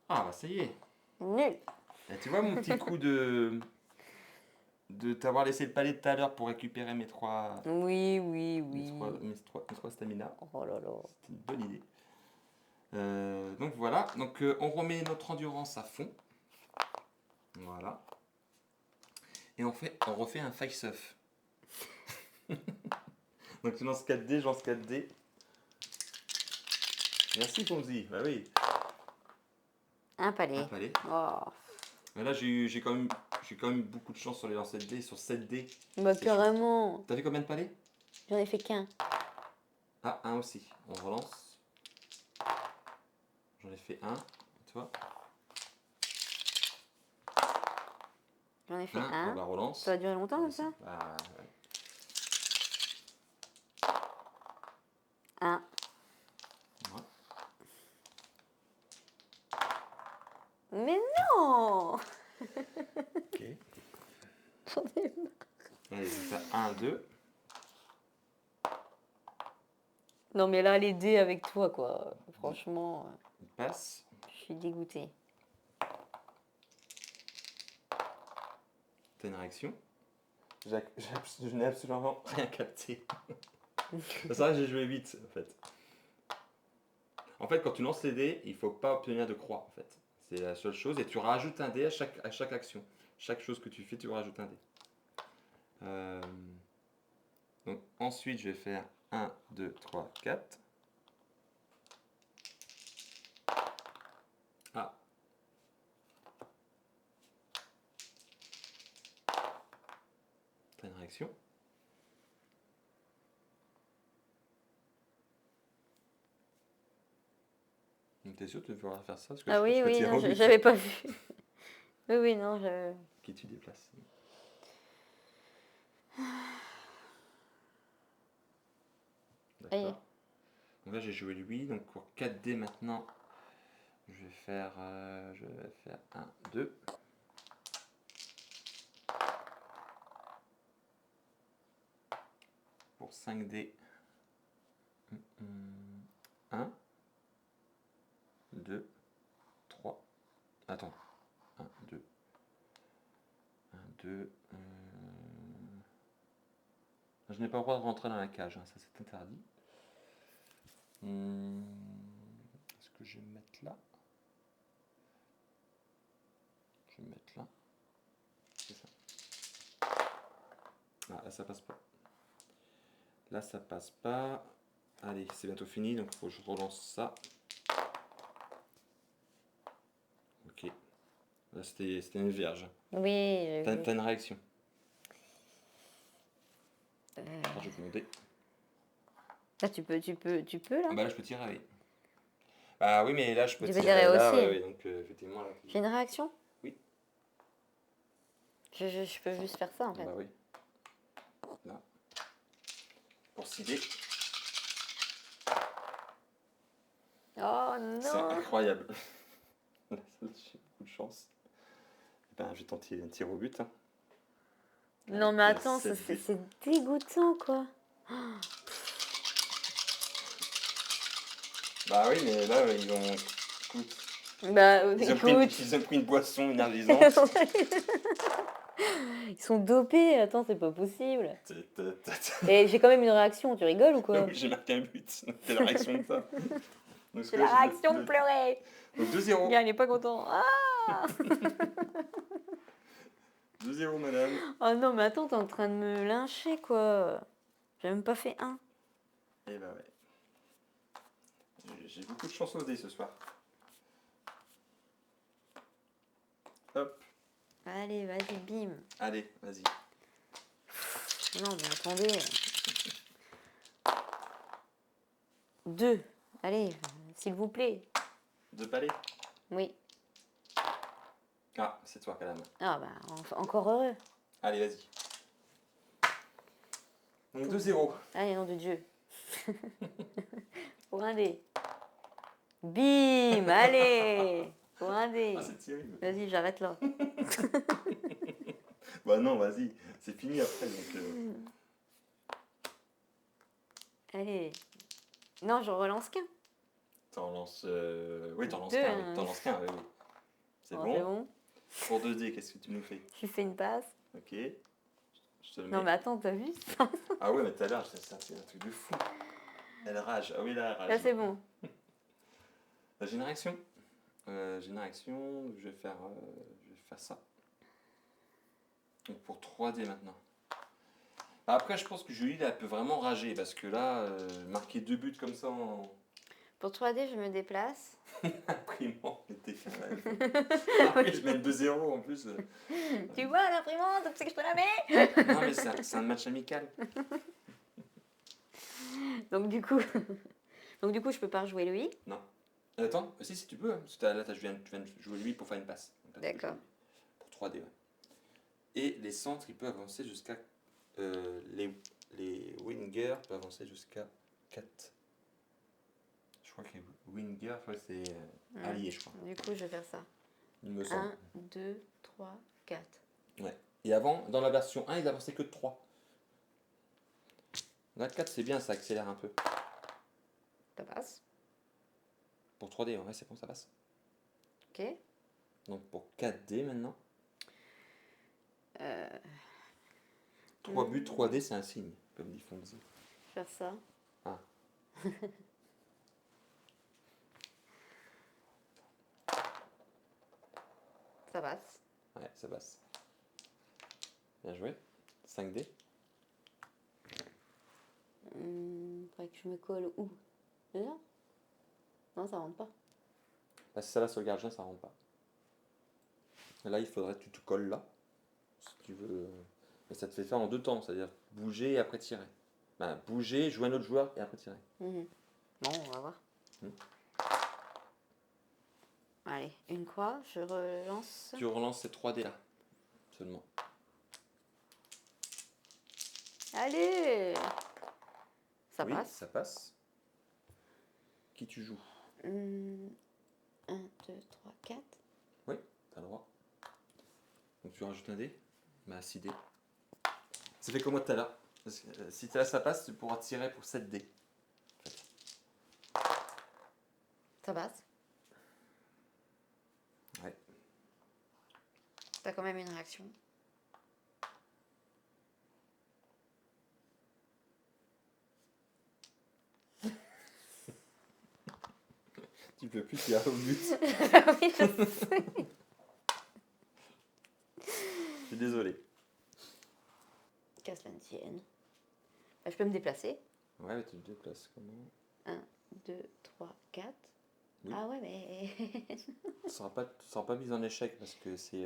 Ah bah ça y est. Nul. Là, tu vois mon petit coup de t'avoir laissé le palais tout à l'heure pour récupérer mes trois, Oui, oui, mes trois, oui. mes trois stamina. Oh là là. C'était une bonne idée. Donc voilà, donc on remet notre endurance à fond. Voilà. Et on refait un face-off. Donc tu lances 4D, je lance 4D. Merci Fonzi, bah oui, Un un palais. palais. Oh. Mais là j'ai quand même beaucoup de chance sur les lancers de dés, sur 7 dés. Bah C'est carrément. T'as fait combien de palais? J'en ai fait qu'un. Ah, un aussi. On relance. J'en ai fait un. Et toi? J'en ai fait On un. va relance. Ça a duré longtemps comme ça? Bah, ouais. Un. Ouais. Mais non. Ok. J'en ai marre. Allez, je vais faire 1, 2. Non mais là les dés avec toi quoi. Franchement, Il passe. je suis dégoûtée. T'as une réaction? Je n'ai absolument rien capté. C'est ça, j'ai joué 8 en fait. En fait, quand tu lances les dés, il faut pas obtenir de croix en fait. C'est la seule chose. Et tu rajoutes un dé à chaque action. Chaque chose que tu fais, tu rajoutes un dé. Donc ensuite, je vais faire 1, 2, 3, 4. Ah. T'as une réaction? T'es sûr que tu veux faire ça? Parce que Ah oui, je peux oui, tirer non, au but. j'avais pas vu. Oui, oui, non, je... Qui tu déplaces? Ça y est. D'accord. Donc là, j'ai joué lui. Donc pour 4D maintenant, je vais faire 1, 2. Pour 5D, 1, 2, 3. Attends. 1, 2. 1, 2. Je n'ai pas le droit de rentrer dans la cage, hein, ça c'est interdit. Est-ce que je vais me mettre là? Je vais me mettre là. C'est ça. Ah, là ça passe pas. Là ça passe pas. Allez, c'est bientôt fini, donc il faut que je relance ça. Ok. Là c'était une vierge. Oui, T'as une réaction? Alors, je vais demander. Là, tu peux, là? Ah bah là je peux tirer, oui. Bah oui, mais là je peux Tu peux tirer tirer là, aussi. ouais, donc effectivement là. J'ai une réaction? Oui. Je peux juste faire ça, en fait. Bah oui. Là. Pour 6D. Oh C'est non! incroyable. J'ai beaucoup de chance. Ben, je vais tenter un tir au but. Hein. Non, mais Avec, attends, 7D. c'est dégoûtant, quoi. Bah oui, mais là, ils ont. Écoute, Bah, ils écoute, ont pris une boisson énergisante. ils sont dopés, attends, c'est pas possible. Oui, Et j'ai quand même une réaction, tu rigoles ou quoi? j'ai marqué un but. Donc, c'est la réaction de ça. Donc, C'est la réaction de pleurer. Donc 2-0. Gars, il n'est pas content. Ah! 2-0, madame. Oh non, mais attends, t'es en train de me lyncher, quoi. J'ai même pas fait un. Eh bah ouais. J'ai beaucoup de chance au dé ce soir. Hop. Allez, vas-y, bim. Allez, vas-y. Non, mais attendez. 2. Allez, s'il vous plaît. 2 palais. Oui. Ah, c'est toi, Calam. Ah bah, encore heureux. Allez, vas-y. Donc 2-0. Allez, nom de Dieu. Pour un dé. Bim, allez. Pour un dé. Ah, c'est terrible. Vas-y, j'arrête là. Bah non, vas-y. C'est fini après. Donc, Allez. Non, je relance qu'un. t'en lances. Oui, t'en lances 2, qu'un. Oui. T'en lances qu'un, oui. C'est Oh, bon. c'est bon. Pour 2D, qu'est-ce que tu nous fais? Je lui fais une passe. Ok. Je te le Non, mets. mais attends, t'as vu ça? Ah ouais, mais tout à l'heure, c'est un truc de fou. Elle rage. Ah oui, là, elle rage. Là, c'est bon. J'ai une réaction. J'ai une réaction. Je vais faire ça. Donc pour 3D maintenant. Après, je pense que Julie, là, elle peut vraiment rager parce que là, marquer 2 buts comme ça en Pour 3D, je me déplace. imprimant, t'es carré. Après, je mène 2-0 en plus. Tu vois l'imprimante, c'est que je te la mets. Non, mais c'est un match amical. Donc du coup, je peux pas rejouer lui. Non. Attends, si tu peux. Hein, parce que là, tu viens de jouer lui pour faire une passe. Donc là, tu peux D'accord. jouer lui. Pour 3D, ouais. Et les centres, ils peuvent avancer jusqu'à. Les wingers peuvent avancer jusqu'à 4. Je crois que les wingers, c'est allié, je crois. Du coup, je vais faire ça. Il me semble. 1, 2, 3, 4. Ouais. Et avant, dans la version 1, il avançait que de 3. Là, 4, c'est bien, ça accélère un peu. Ça passe. Pour 3D, ouais, c'est bon, ça passe. Ok. Donc pour 4D maintenant. 3 buts, 3D, c'est un signe, comme dit Fonzie. Je vais faire ça. Ah. Ça passe. Ouais, ça passe. Bien joué. 5D. Faudrait que je me colle où? Là? Non, ça rentre pas. Là, si ça va sur le gardien, ça rentre pas. Et là, il faudrait que tu te colles là. Si tu veux. Mais ça te fait faire en 2 temps, c'est-à-dire bouger et après tirer. Ben, bouger, jouer un autre joueur et après tirer. Bon, on va voir. Mhm. Allez, une croix, je relance. Tu relances ces 3D là. Seulement. Allez! Ça Oui, passe. ça passe. Qui tu joues? 1, 2, 3, 4. Oui, t'as le droit. Donc tu rajoutes un dé. Bah 6 dés. Ça fait comme moi tout à l'heure. Parce que, si là ça passe, tu pourras tirer pour 7 dés. Ça passe. Ouais. T'as quand même une réaction. Tu peux plus tirer au but. Oui, je sais. Je suis désolé. Qu'à cela ne tienne. Bah, je peux me déplacer. Ouais, mais tu te déplaces comment? 1, 2, 3, 4. Oui. Ah ouais, mais. Tu seras pas mise en échec parce que c'est.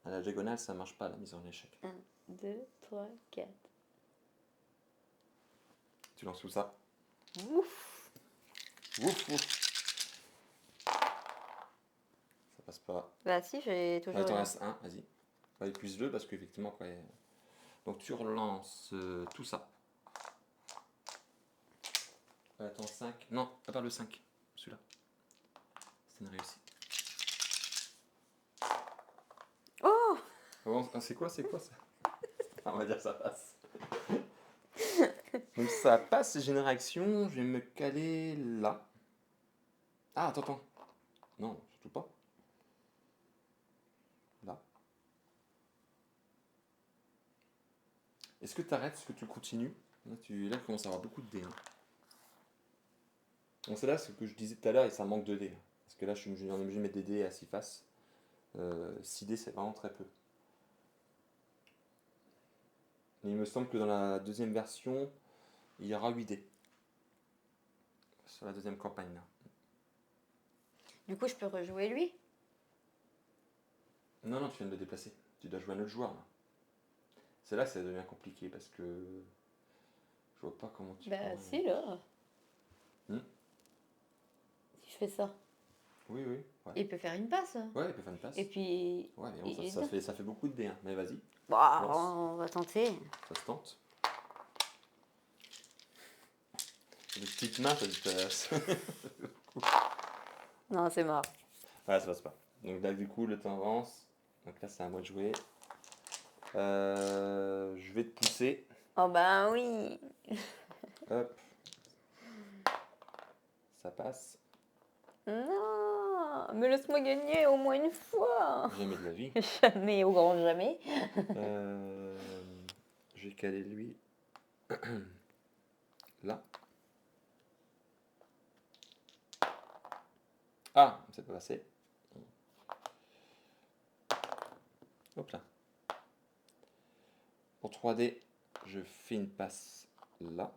À la diagonale, ça marche pas la mise en échec. 1, 2, 3, 4. Tu lances où ça? Ouf! Ouf, ouf. Ça passe pas. Bah si, j'ai toujours. Ouais, t'en une- restes un, vas-y. Bah, épuise-le parce qu'effectivement, après. Donc tu relances tout ça. Attends, 5. Non, à part le 5. Celui-là. C'est une réussite. Oh! Oh, c'est quoi ça? Ah, on va dire ça passe. Donc ça passe, j'ai une réaction, je vais me caler là. Ah, attends. Non, surtout pas. Là. Est-ce que tu arrêtes, est-ce que tu continues? Là, tu commences à avoir beaucoup de dés. Hein. Donc c'est là ce que je disais tout à l'heure, et ça manque de dés. Parce que là, je suis obligé de mettre des dés à 6 faces. 6 dés, c'est vraiment très peu. Et il me semble que dans la deuxième version, il y aura 8 dés. Sur la deuxième campagne, là. Du coup, je peux rejouer lui? Non, tu viens de le déplacer. Tu dois jouer un autre joueur, là. C'est là que ça devient compliqué, parce que... Je vois pas comment tu Bah pourrais- si, là. Hmm. Si je fais ça. Oui, ouais. Il peut faire une passe. Ouais, il peut faire une passe. Et puis. Ouais, mais il bon, est ça dedans. fait beaucoup de dés, hein. Mais vas-y, Bah, lance. on va tenter. Ça se tente. Des petites mains, ça Non, c'est mort. Ouais, ça passe pas. Donc là, du coup, le temps avance. Donc là, c'est à moi de jouer. Je vais te pousser. Oh bah oui. Hop. Ça passe. Non, mais laisse-moi gagner au moins une fois. Jamais de la vie. Jamais, au grand jamais. Je vais caler lui là. Ah, c'est pas passé. Hop là. Pour 3D, je fais une passe là.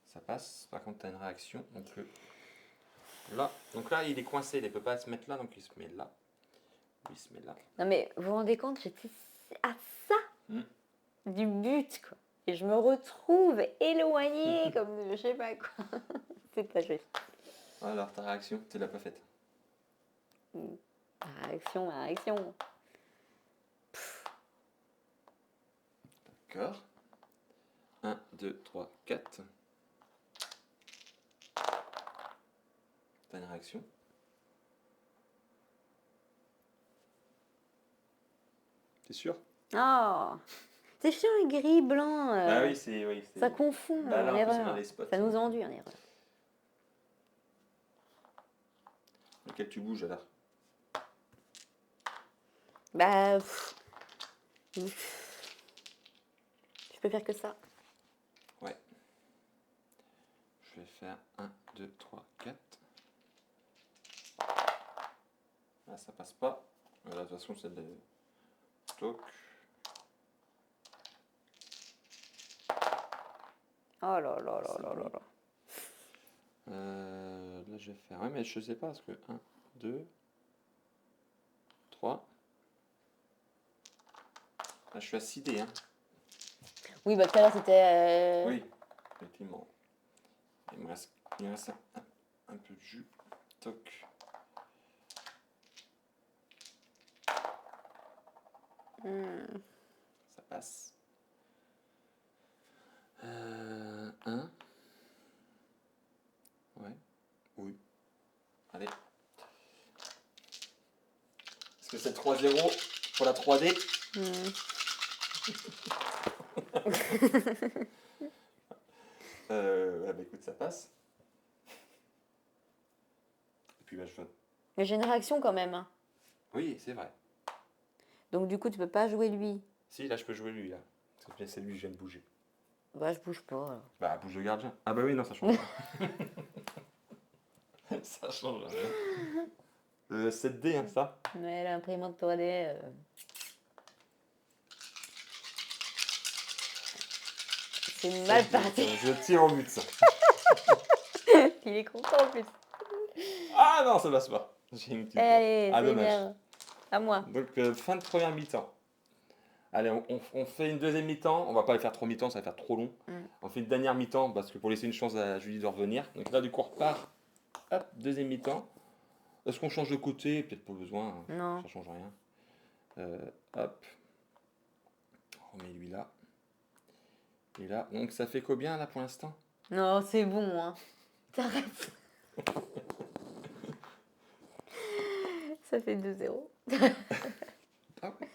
Ça passe. Par contre, tu as une réaction. Là. Donc là, il est coincé. Il ne peut pas se mettre là. Donc il se met là. Il se met là. Non mais vous vous rendez compte, j'étais à ça du but quoi. Et je me retrouve éloignée comme je sais pas quoi. C'est pas juste. Alors, ta réaction, tu l'as pas faite. Ma réaction. D'accord. 1, 2, 3, 4. T'as une réaction. T'es sûr? Oh, c'est chiant les gris, blanc. Ah oui, c'est. Ça confond Bah là, en en plus, on a erreur. les spots. Ça nous induit en erreur. Lequel tu bouges alors? Bah, je peux faire que ça. Ouais. Je vais faire 1, 2, 3, 4. Ah, ça passe pas. Là, de toute façon, c'est de. Toc. Oh là là là là là là. Là, je vais faire. Ouais, mais je sais pas parce que 1, 2, 3. Là, je suis à 6D. Hein. Oui, bah tout à l'heure c'était. Oui, effectivement. Il me reste un peu de jus. Toc. Ça passe. 1. Ouais. Oui. Allez. Est-ce que c'est 3-0 pour la 3D? Bah écoute, ça passe. Et puis bah je fais. Mais j'ai une réaction quand même. Hein. Oui, c'est vrai. Donc du coup, tu peux pas jouer lui. Si, là je peux jouer lui là. C'est lui que je viens de bouger. Bah, je bouge pas. Alors. Bah bouge le gardien. Ah bah oui, non, ça change rien. Ça change rien. 7D, hein, ça? Mais l'imprimante 3D. C'est mal parti. Je tire au but, ça. Il est content en plus. Ah non, ça passe pas. J'ai une petite. Allez, Ah, c'est dommage. bien. À moi. Donc, fin de première mi-temps. Allez, on fait une deuxième mi-temps. On va pas aller faire 3 mi-temps, ça va faire trop long. On fait une dernière mi-temps parce que pour laisser une chance à Julie de revenir. Donc là, du coup, on repart. Hop, deuxième mi-temps. Est-ce qu'on change de côté? Peut-être pas besoin. Hein. Non. Ça change rien. Hop. On met lui là. Et là, donc ça fait combien là pour l'instant? Non, c'est bon, hein. T'arrêtes. Ça fait 2-0. Ah ouais.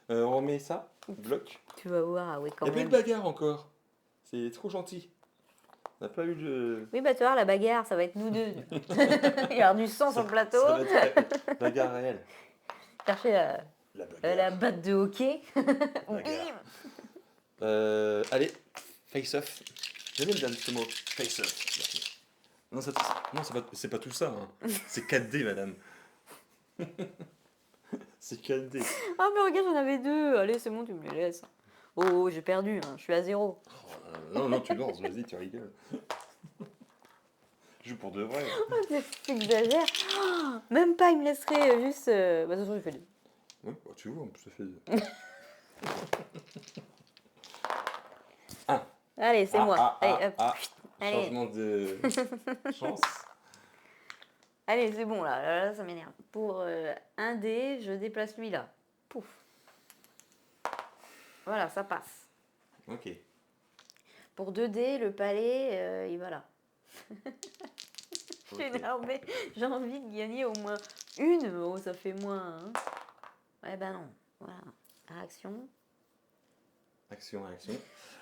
On remet ça, bloc. Tu vas voir, oui, quand Il n'y a pas eu même. de bagarre encore. C'est trop gentil. On n'a pas eu de. Oui, bah tu vas voir, la bagarre, ça va être nous deux. Il y aura du sang sur le plateau. Ça va être bagarre réelle. Chercher la batte de hockey. Bagarre. Allez, face off. J'aime bien ce mot, face off. Non, c'est pas tout ça. Hein. C'est 4D, madame. C'est 4D. Ah, mais regarde, j'en avais 2. Allez, c'est bon, tu me les laisses. Oh, j'ai perdu, hein. Je suis à 0. Non, tu lances, vas-y, tu rigoles. Joue pour de vrai. Oh, t'exagères. Oh, même pas, il me laisserait juste. Bah, de toute façon, j'ai fait 2. Ouais, bah, tu vois, ça fait 2. Ah. Allez, c'est moi. Allez, hop. Allez. Changement de chance. Allez, c'est bon, là, ça m'énerve. Pour 1D, je déplace lui là. Pouf. Voilà, ça passe. Ok. Pour 2D, le palais, il va là. Je suis énervée. J'ai envie de gagner au moins une. Oh, ça fait moins. Hein. Ouais, bah non. Voilà. Réaction. Action, réaction.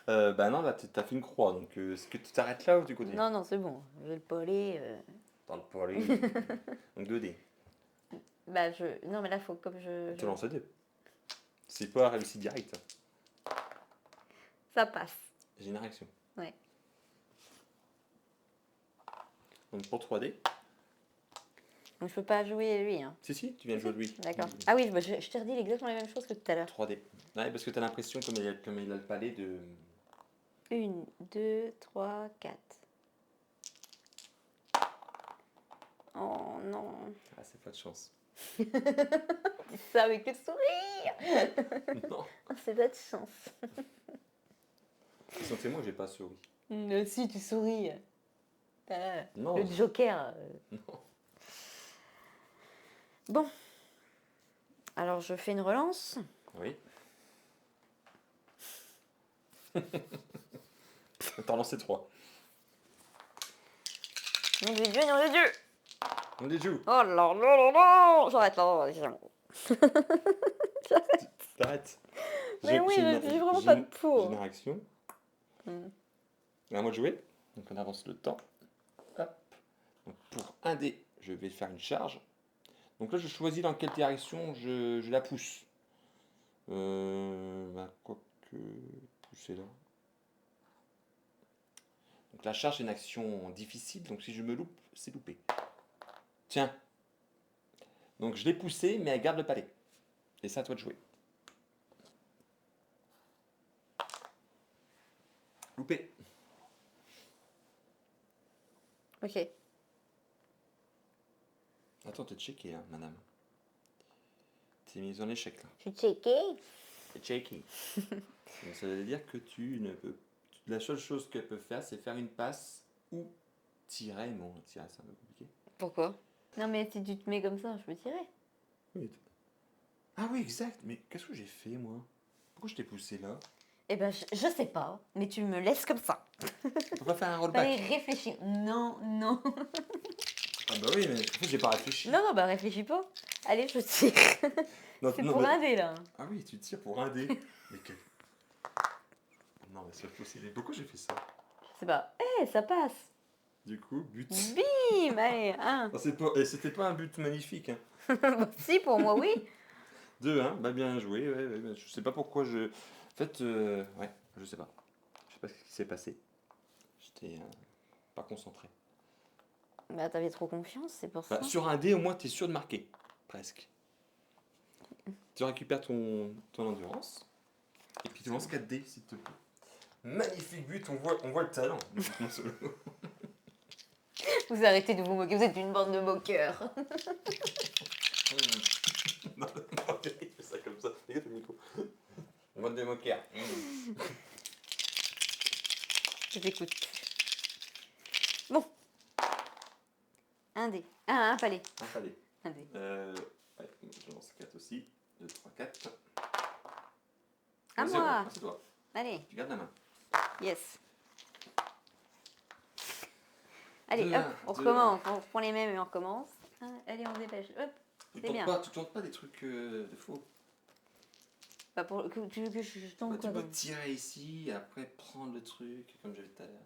Bah non, là, t'as fait une croix, donc est-ce que tu t'arrêtes là ou du côté? Non, non, c'est bon. Je vais le poler. Dans le poilet. Donc 2D. Bah, je. Non, mais là, faut comme je. Tu lances 2. C'est pas réussi direct. Ça passe. J'ai une réaction. Ouais. Donc pour 3D. Donc, je peux pas jouer lui, hein. Si, tu viens de jouer lui. D'accord. Ah oui, bah, je t'ai redit exactement la même chose que tout à l'heure. 3D. Ouais, parce que t'as l'impression, comme il a le palais, de. 1, 2, 3, 4. Oh non. Ah, c'est pas de chance. Dis ça avec le sourire. Non. Oh, c'est pas de chance. Sentez-moi, j'ai pas souri. Si, tu souris. Non. Le Joker. Non. Bon. Alors, je fais une relance. Oui. T'as lancé 3. Nom de Dieu, nom de Dieu. On est joue. Oh là là là là. J'arrête là. J'arrête. T'arrêtes. Mais oui, j'ai vraiment pas de peau. J'ai une réaction. À moi de jouer. Donc on avance le temps. Hop. Donc pour 1D, je vais faire une charge. Donc là, je choisis dans quelle direction je la pousse. Quoi que pousser là. Donc la charge est une action difficile. Donc si je me loupe, c'est loupé. Tiens. Donc je l'ai poussé, mais elle garde le palais. Et c'est à toi de jouer. Loupé. Ok. Attends, t'es checké, hein, madame. T'es mise en échec, là. Je suis checké. T'es checké. Donc, ça veut dire que tu ne peux... La seule chose qu'elle peut faire, c'est faire une passe ou tirer. Bon, tirer, c'est un peu compliqué. Pourquoi? Non, mais si tu te mets comme ça, je peux tirer. Oui. Ah oui, exact. Mais qu'est-ce que j'ai fait, moi? Pourquoi je t'ai poussé là? Eh ben, je sais pas, mais tu me laisses comme ça. On peut pas faire un Allez, rollback. réfléchis. Non, non. Ah bah oui, mais en fait, j'ai pas réfléchi. Non, non, bah réfléchis pas. Allez, je tire. Non, C'est non, pour mais- un dé, là. Ah oui, tu tires pour un dé. Mais quel... Non, mais c'est possible. Pourquoi j'ai fait ça? Je sais pas. Eh, ça passe. Du coup, but. Bim. Allez, un. Ah, c'est pas... et c'était pas un but magnifique, hein. Bah, si, pour moi, oui. 2-1, bah bien joué, ouais, bah, je sais pas pourquoi je... En fait, ouais, je sais pas. Je sais pas ce qui s'est passé. J'étais pas concentré. Bah, t'avais trop confiance, c'est pour ça. Bah, sur un dé, au moins, t'es sûr de marquer. Presque. Tu récupères ton endurance. Et puis tu lances 4 dés, s'il te plaît. Magnifique but, on voit le talent. Mon solo. Vous arrêtez de vous moquer, vous êtes une bande de moqueurs. Non, non, fais ça comme ça. Regarde le micro. Mode de moqueur. Je t'écoute. Bon. Un dé. Ah, un palais. Ah, fallait. Un dé. Ouais, je lance 4 aussi. 2, 3, 4. À Zéro. moi. Ah, c'est toi. Allez, Tu gardes la main. yes. Allez, Deux, hop, un, on deux, recommence. On reprend les mêmes et on recommence. Ah, allez, on se dépêche. Hop. C'est bien. Tu tentes pas des trucs de faux. Bah pour, tu veux que je tombe Bah, quoi tu peux donc? tirer ici et après prendre le truc comme j'avais tout à l'heure.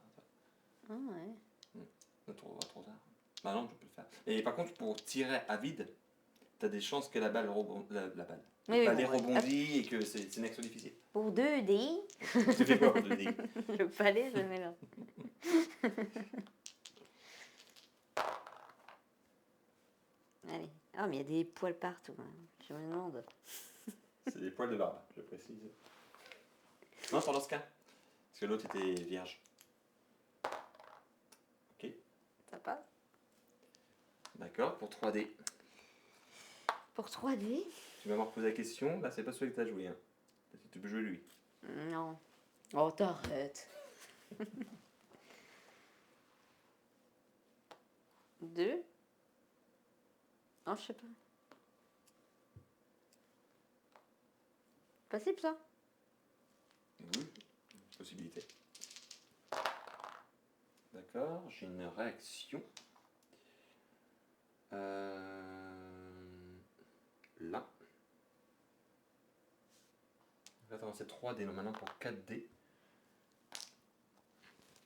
Ah ouais. Trop tard. Bah non, tu peux le faire. Et par contre, pour tirer à vide, t'as des chances que la balle rebondisse. La balle. Oui, Le oui, palais bon, ouais. rebondit et que c'est une action difficile. Pour 2 dés, Tu fais quoi pour 2 dés? le palais, je le mets là. Allez. Ah, mais il y a des poils partout. Hein. Je me demande. C'est des poils de barbe, je précise. Non, t'en lances qu'un. Parce que l'autre était vierge. Ok. Ça passe. D'accord, pour 3D. Pour 3 dés? Tu vas me reposer la question. Là, c'est pas celui que t'as joué. Hein. Tu peux jouer lui. Non. Oh, t'arrêtes. 2. Oh, je sais pas. Possible ça? Oui, possibilité. D'accord, j'ai une réaction. Là. Attends, c'est 3D. Non, maintenant pour 4D.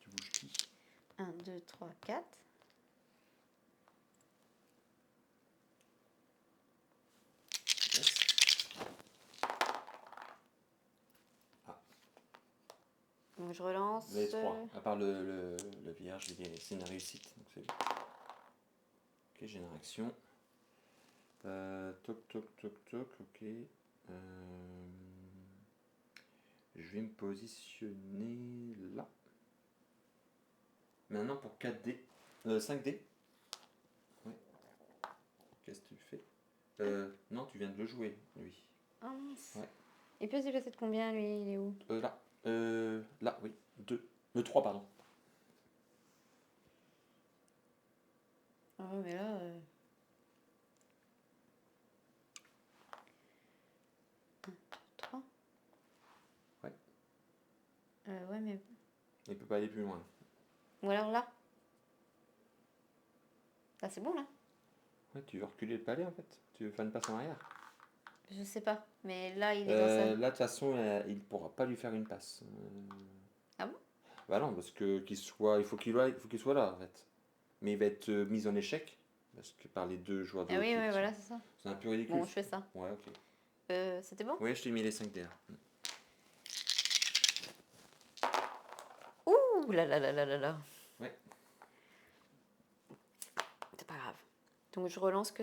Tu bouges qui? 1, 2, 3, 4. Yes. Donc je relance. Les 3. À part le vierge, c'est une réussite. Donc c'est bon. Ok, j'ai une réaction. Toc, toc, toc, toc. Ok. Je vais me positionner là. Maintenant pour 4D. 5D. Oui. Qu'est-ce que tu fais? Non, tu viens de le jouer, lui. Ah mince. Ouais. Il peut se déplacer de combien, lui? Il est où? Là. Là, oui. 2. 3, pardon. Ah ouais, mais là... 1, 2, 3. Ouais. Ouais, mais... Il peut pas aller plus loin. Ou alors là? Là, c'est bon, là? Ouais, tu veux reculer le palais, en fait. Tu veux faire une passe en arrière. Je sais pas. Mais là, il est dans sa... Là, de toute façon, il pourra pas lui faire une passe. Ah bon? Bah non, parce que il faut qu'il soit là, en fait. Mais il va être mis en échec, parce que par les deux joueurs de Ah l'autre oui, ouais, équipe. voilà, c'est ça. C'est un peu ridicule. Bon, je fais ça. Ouais, ok. C'était bon? Oui, je t'ai mis les 5 DR. Ouh là là là là là là. Ouais. C'est pas grave. Donc je relance que...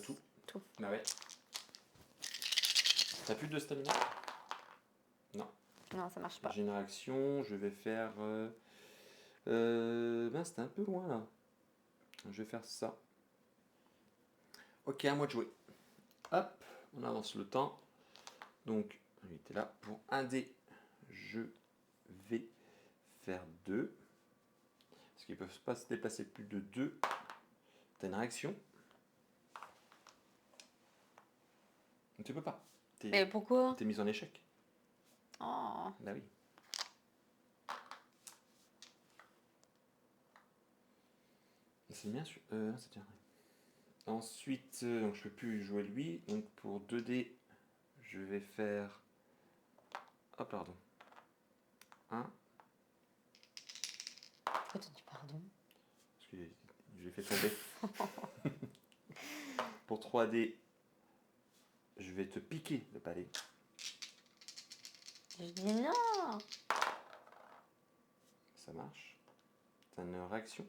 Tout. Tout. Bah ouais. T'as plus de stamina? Non. Non, ça marche pas. J'ai une réaction, je vais faire... Ben, c'était un peu loin, là. Je vais faire ça. Ok, à moi de jouer. Hop, on avance le temps. Donc, il était là. Pour un dé, je vais faire 2. Parce qu'ils ne peuvent pas se déplacer plus de 2. T'as une réaction? Tu peux pas. Mais pourquoi? T'es mise en échec. Oh. Bah oui. C'est bien sûr. C'est bien. Ensuite, donc je peux plus jouer lui. Donc pour 2D, je vais faire. Oh pardon. 1. Pourquoi tu dis pardon? Parce que je l'ai fait tomber. Pour 3D, je vais te piquer le palais. Je dis non. Ça marche. T'as une réaction?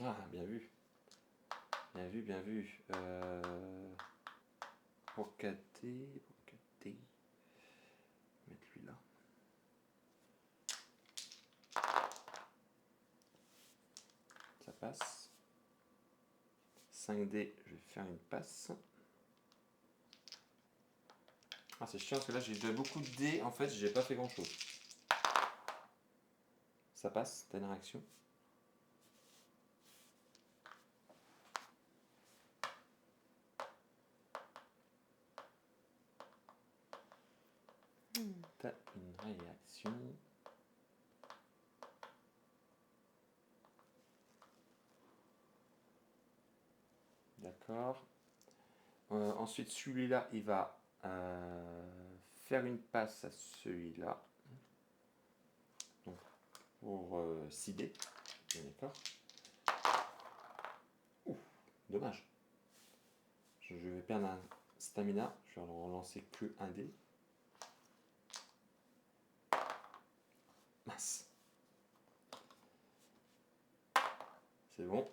Ah, bien vu. Bien vu, bien vu. Pour 4D, mettre lui là. Ça passe. 5D, je vais faire une passe. Ah, c'est chiant parce que là j'ai déjà beaucoup de dés. En fait, j'ai pas fait grand chose. Ça passe, t'as une réaction. T'as une réaction. D'accord. Ensuite, celui-là, il va faire une passe à celui-là. Donc, pour 6D. D'accord. Ouh, dommage. Je vais perdre un stamina. Je vais en relancer que un dé. Mince. C'est bon.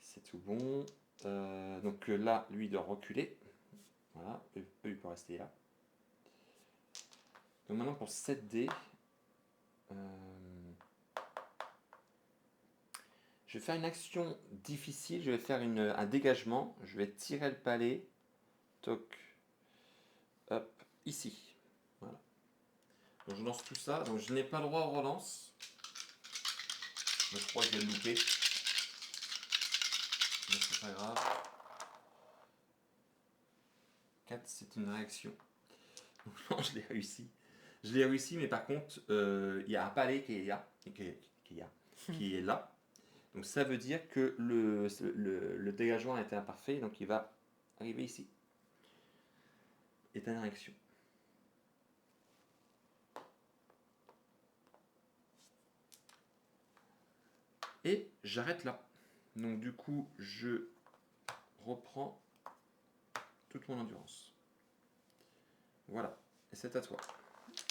C'est tout bon. Donc là, lui, il doit reculer. Voilà. Eux, il peut rester là. Donc maintenant, pour 7D, je vais faire une action difficile. Je vais faire un dégagement. Je vais tirer le palais. Toc. Hop. Ici. Voilà. Donc je lance tout ça. Donc je n'ai pas le droit aux relances. Mais je crois que je vais le louper. Mais c'est pas grave. 4, c'est une réaction. Donc non, je l'ai réussi. Je l'ai réussi, mais par contre, il y a un palais qui est là. Qui est là. Donc ça veut dire que le dégagement a été imparfait, donc il va arriver ici. Éteindre action. Et j'arrête là. Donc du coup, je reprends toute mon endurance. Voilà. Et c'est à toi.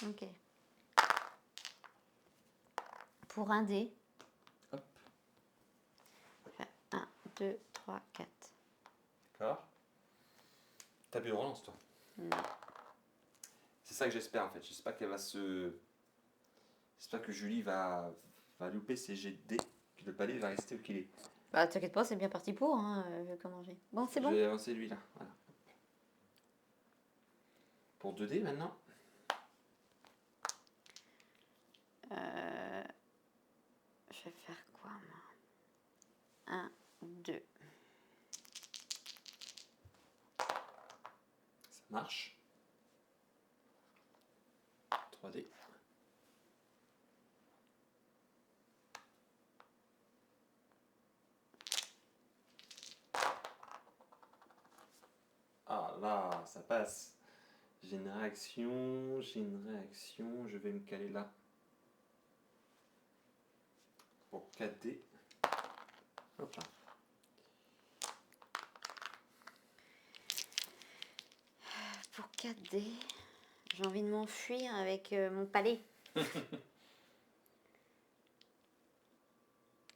Ok. Pour un dé. Hop. 1, 2, 3, 4. D'accord. T'as plus de relance, toi. Non. C'est ça que j'espère, en fait. J'espère qu'elle va se... J'espère que Julie va louper ses jets de dés, que le palais va rester où qu'il est. Bah, t'inquiète pas, c'est bien parti pour, hein, vu comment j'ai. Bon, c'est Je bon. vais avancer lui, là. Voilà. Pour 2 dés, maintenant. Je vais faire quoi, moi 1, 2. Ça marche. 3 dés. Ah là, ça passe. J'ai une réaction, je vais me caler là. Pour 4 dés. Hop là. Pour 4D, j'ai envie de m'enfuir avec mon palais. Je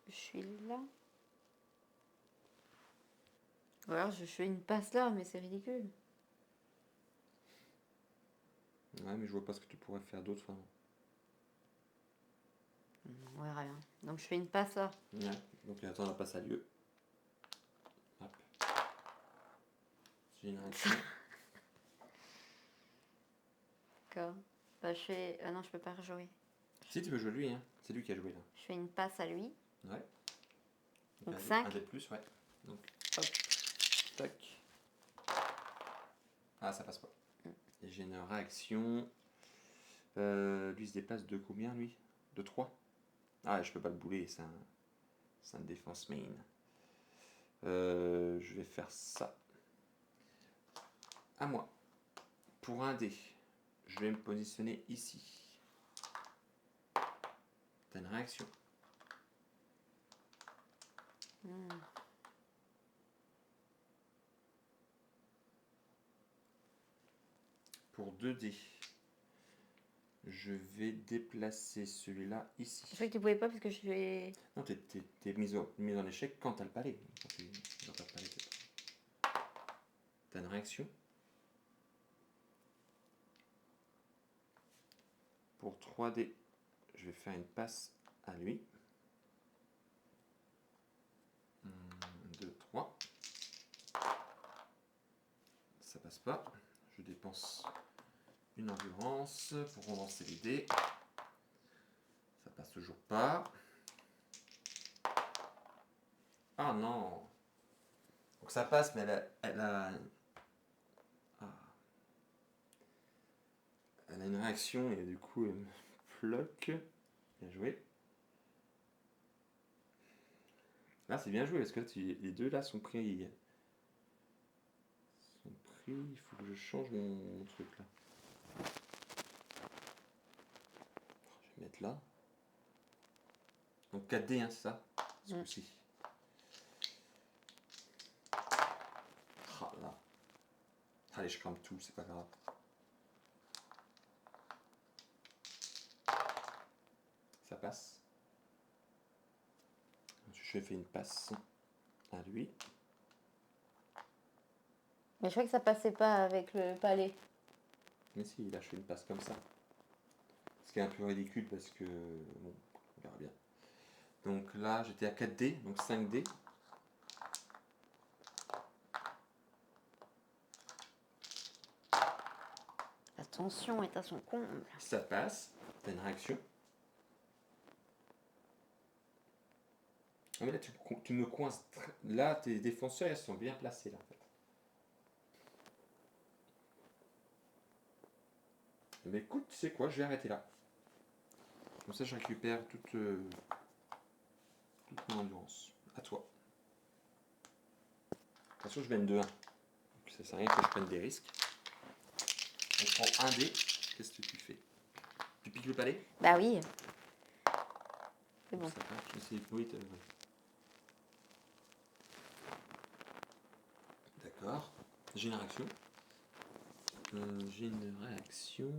suis là. Ou alors je fais une passe là, mais c'est ridicule. Ouais, mais je vois pas ce que tu pourrais faire d'autre. Enfin. On verra bien. Donc je fais une passe là. Ouais. Donc attends, on passe à lieu. Hop. J'ai une réaction. D'accord. Bah, je fais. Ah non, je peux pas rejouer. Si tu veux jouer lui, hein. C'est lui qui a joué là. Je fais une passe à lui. Ouais. Donc un, 5. Un des plus, ouais. Donc hop. Tac. Ah, ça passe pas. Et j'ai une réaction. Lui se déplace de combien, lui? De 3. Ah, je peux pas le bouler, c'est un défense main. Je vais faire ça. À moi. Pour un dé, je vais me positionner ici. T'as une réaction. Pour 2 dés, je vais déplacer celui-là ici. Je crois que tu pouvais pas parce que je suis. Non, t'es mis en échec quand t'as le palais. Quand t'as le palais, t'as une réaction. Pour 3 dés, je vais faire une passe à lui. 1, 2, 3. Ça passe pas. Je dépense une endurance pour relancer les dés. Ça passe toujours pas. Ah non. Donc ça passe, mais ah. Elle a une réaction et du coup elle me bloque. Bien joué. Là c'est bien joué parce que là, les deux là sont pris. Il faut que je change mon truc là. Je vais mettre là. Donc 4D, hein, c'est ça? Ce coup-ci. Ah là. Allez, je crame tout, c'est pas grave. Ça passe. Ensuite, je fais une passe à lui. Mais je crois que ça passait pas avec le palais. Mais si, là, je fais une passe comme ça. Ce qui est un peu ridicule parce que... Bon, on verra bien. Donc là, j'étais à 4D, donc 5D. La tension est à son comble. Ça passe. T'as une réaction. Ah mais là, tu me coinces. Là, tes défenseurs, elles sont bien placés, là, en fait. Mais écoute, tu sais quoi, je vais arrêter là. Comme ça, je récupère toute toute mon endurance. À toi. Attention, je mène 2-1. Donc ça sert à rien que je prenne des risques. On prend un dé. Qu'est-ce que tu fais? Tu piques le palais? Bah oui. C'est bon. Ça va, je sais. Oui, ouais. D'accord. J'ai une réaction. J'ai une réaction.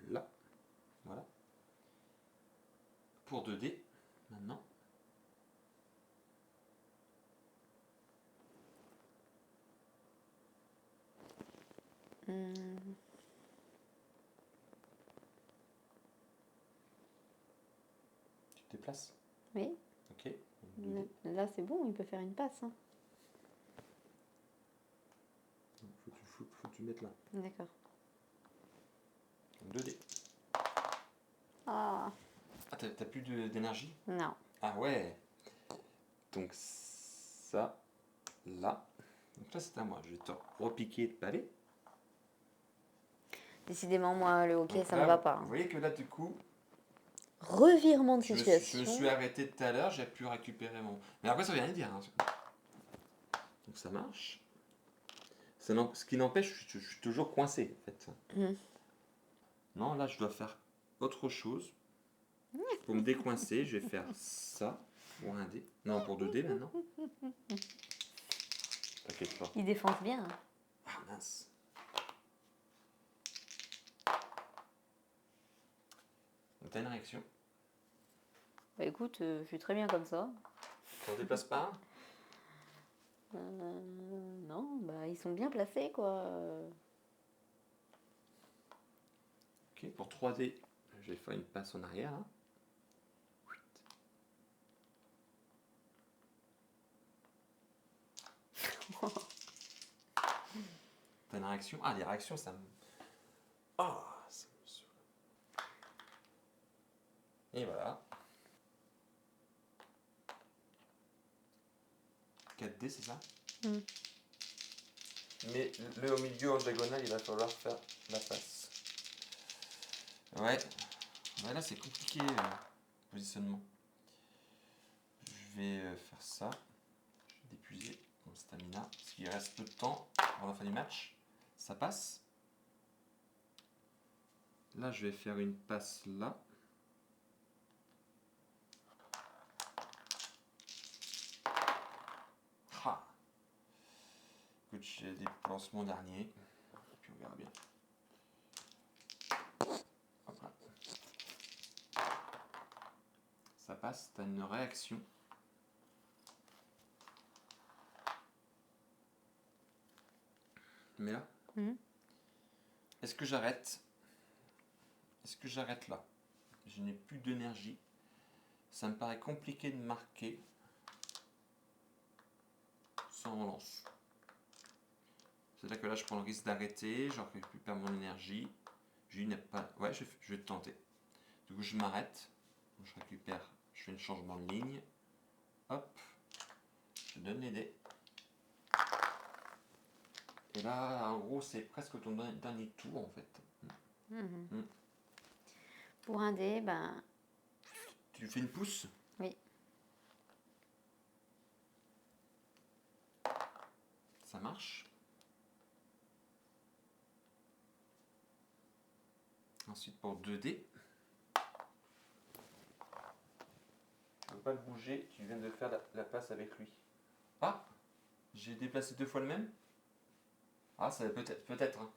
Là. Voilà. Pour 2 dés. Maintenant. Tu te déplaces? Oui. Ok. Donc, 2 dés. Là, c'est bon, il peut faire une passe. Hein. Faut que tu mettes là. D'accord. 2 dés. Ah, Ah, t'as plus d'énergie? non. Ah ouais. Donc ça, là. Donc là, c'est à moi. Je vais te repiquer le palais. Décidément, moi, le hockey, Donc ça là, me va pas. Vous voyez que là, du coup, Revirement de je me situation. suis arrêté tout à l'heure. J'ai pu récupérer mon... Mais après, ça veut rien dire. Hein. Donc ça marche. Ce qui n'empêche, je suis toujours coincé, en fait. Non, là, je dois faire autre chose. Pour me décoincer, je vais faire ça pour un dé. Non, pour 2 dés maintenant. T'inquiète pas. Il défonce bien. Hein. Ah mince. Donc t'as une réaction. Bah écoute, je suis très bien comme ça. Tu ne déplaces pas un? Non, bah ils sont bien placés, quoi. Ok, pour 3 dés, je vais faire une passe en arrière. Là. T'as une réaction? Ah, les réactions, ça me... Ah, ça me saoule. Et voilà. 4 dés, c'est ça? Mais le au milieu en diagonale, il va falloir faire la passe. Ouais. Ouais, là, c'est compliqué, positionnement. Je vais faire ça. Je vais d'épuiser mon stamina. Parce qu'il reste peu de temps avant la fin du match. Ça passe. Là, je vais faire une passe là. Ah. Écoute, je dépense mon dernier. Puis on verra bien. Hop là. Ça passe, t'as une réaction. Mais là, est-ce que j'arrête? Est-ce que j'arrête là? Je n'ai plus d'énergie. Ça me paraît compliqué de marquer sans relance. C'est-à-dire que là, je prends le risque d'arrêter, je récupère mon énergie. Je n'ai pas. Ouais, je vais tenter. Du coup, je m'arrête. Je récupère. Je fais un changement de ligne. Hop. Je donne les dés. Et là, en gros, c'est presque ton dernier tour en fait. Pour un dé, ben. Tu fais une pousse? Oui. Ça marche. Ensuite, pour 2 dés. Tu ne peux pas le bouger, tu viens de faire la passe avec lui. Ah! J'ai déplacé 2 fois le même? Ah, ça peut-être. Peut-être. Hein.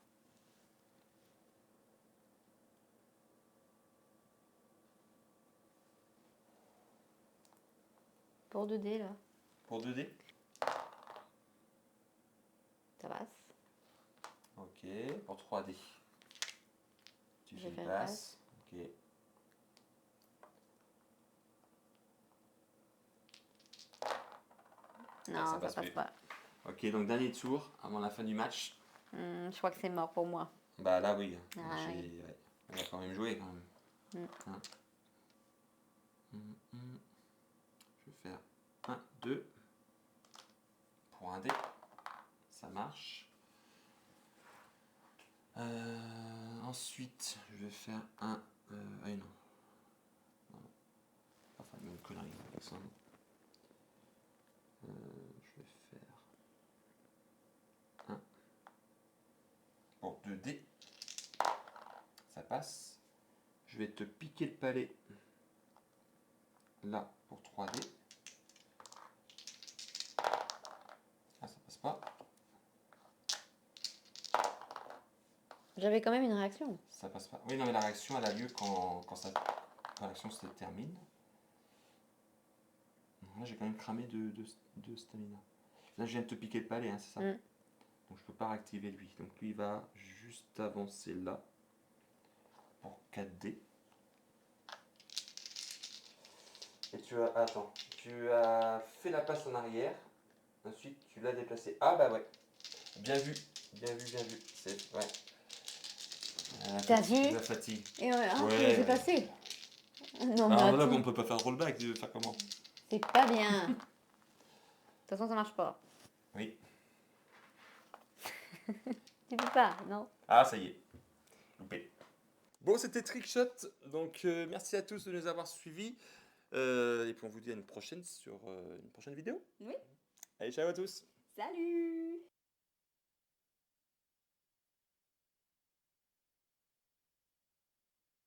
Pour 2 dés, là. Pour 2 dés? Ça passe. Ok, pour 3 dés. Tu Je fais une fais une passe. Ok. Non, ça ça passe passe plus. pas. Ok, donc dernier tour, avant la fin du match. Je crois que c'est mort pour moi. Bah là, oui. Ah, oui. Ouais. On va quand même jouer, quand même. Hein. Je vais faire 1, 2. Pour un dé. Ça marche. Ensuite, je vais faire 1, Ah non. Enfin, une connerie avec ça. Je vais faire un pour 2D. Ça passe. Je vais te piquer le palais là pour 3D. Ah, ça passe pas. J'avais quand même une réaction. Ça passe pas. Oui, non, mais la réaction, elle a lieu quand la réaction se termine. Là, j'ai quand même cramé de stamina. Là, je viens de te piquer le palais, hein, c'est ça. Donc, je peux pas réactiver lui. Donc, lui, il va juste avancer là pour 4D. Et tu as fait la passe en arrière. Ensuite, tu l'as déplacé. Ah, bah ouais. Bien vu. C'est, ouais. T'as vu? La fatigue. Et Ouais. c'est passé. Non, mais Alors là, attends, on peut pas faire de rollback. Tu veux faire comment? c'est pas bien. De toute façon, ça marche pas. Oui. Tu peux pas, non? Ah, ça y est. Loupé. Bon, c'était Trickshot. Donc, merci à tous de nous avoir suivis. Et puis, on vous dit à une prochaine sur une prochaine vidéo. Oui. Allez, ciao à tous. Salut!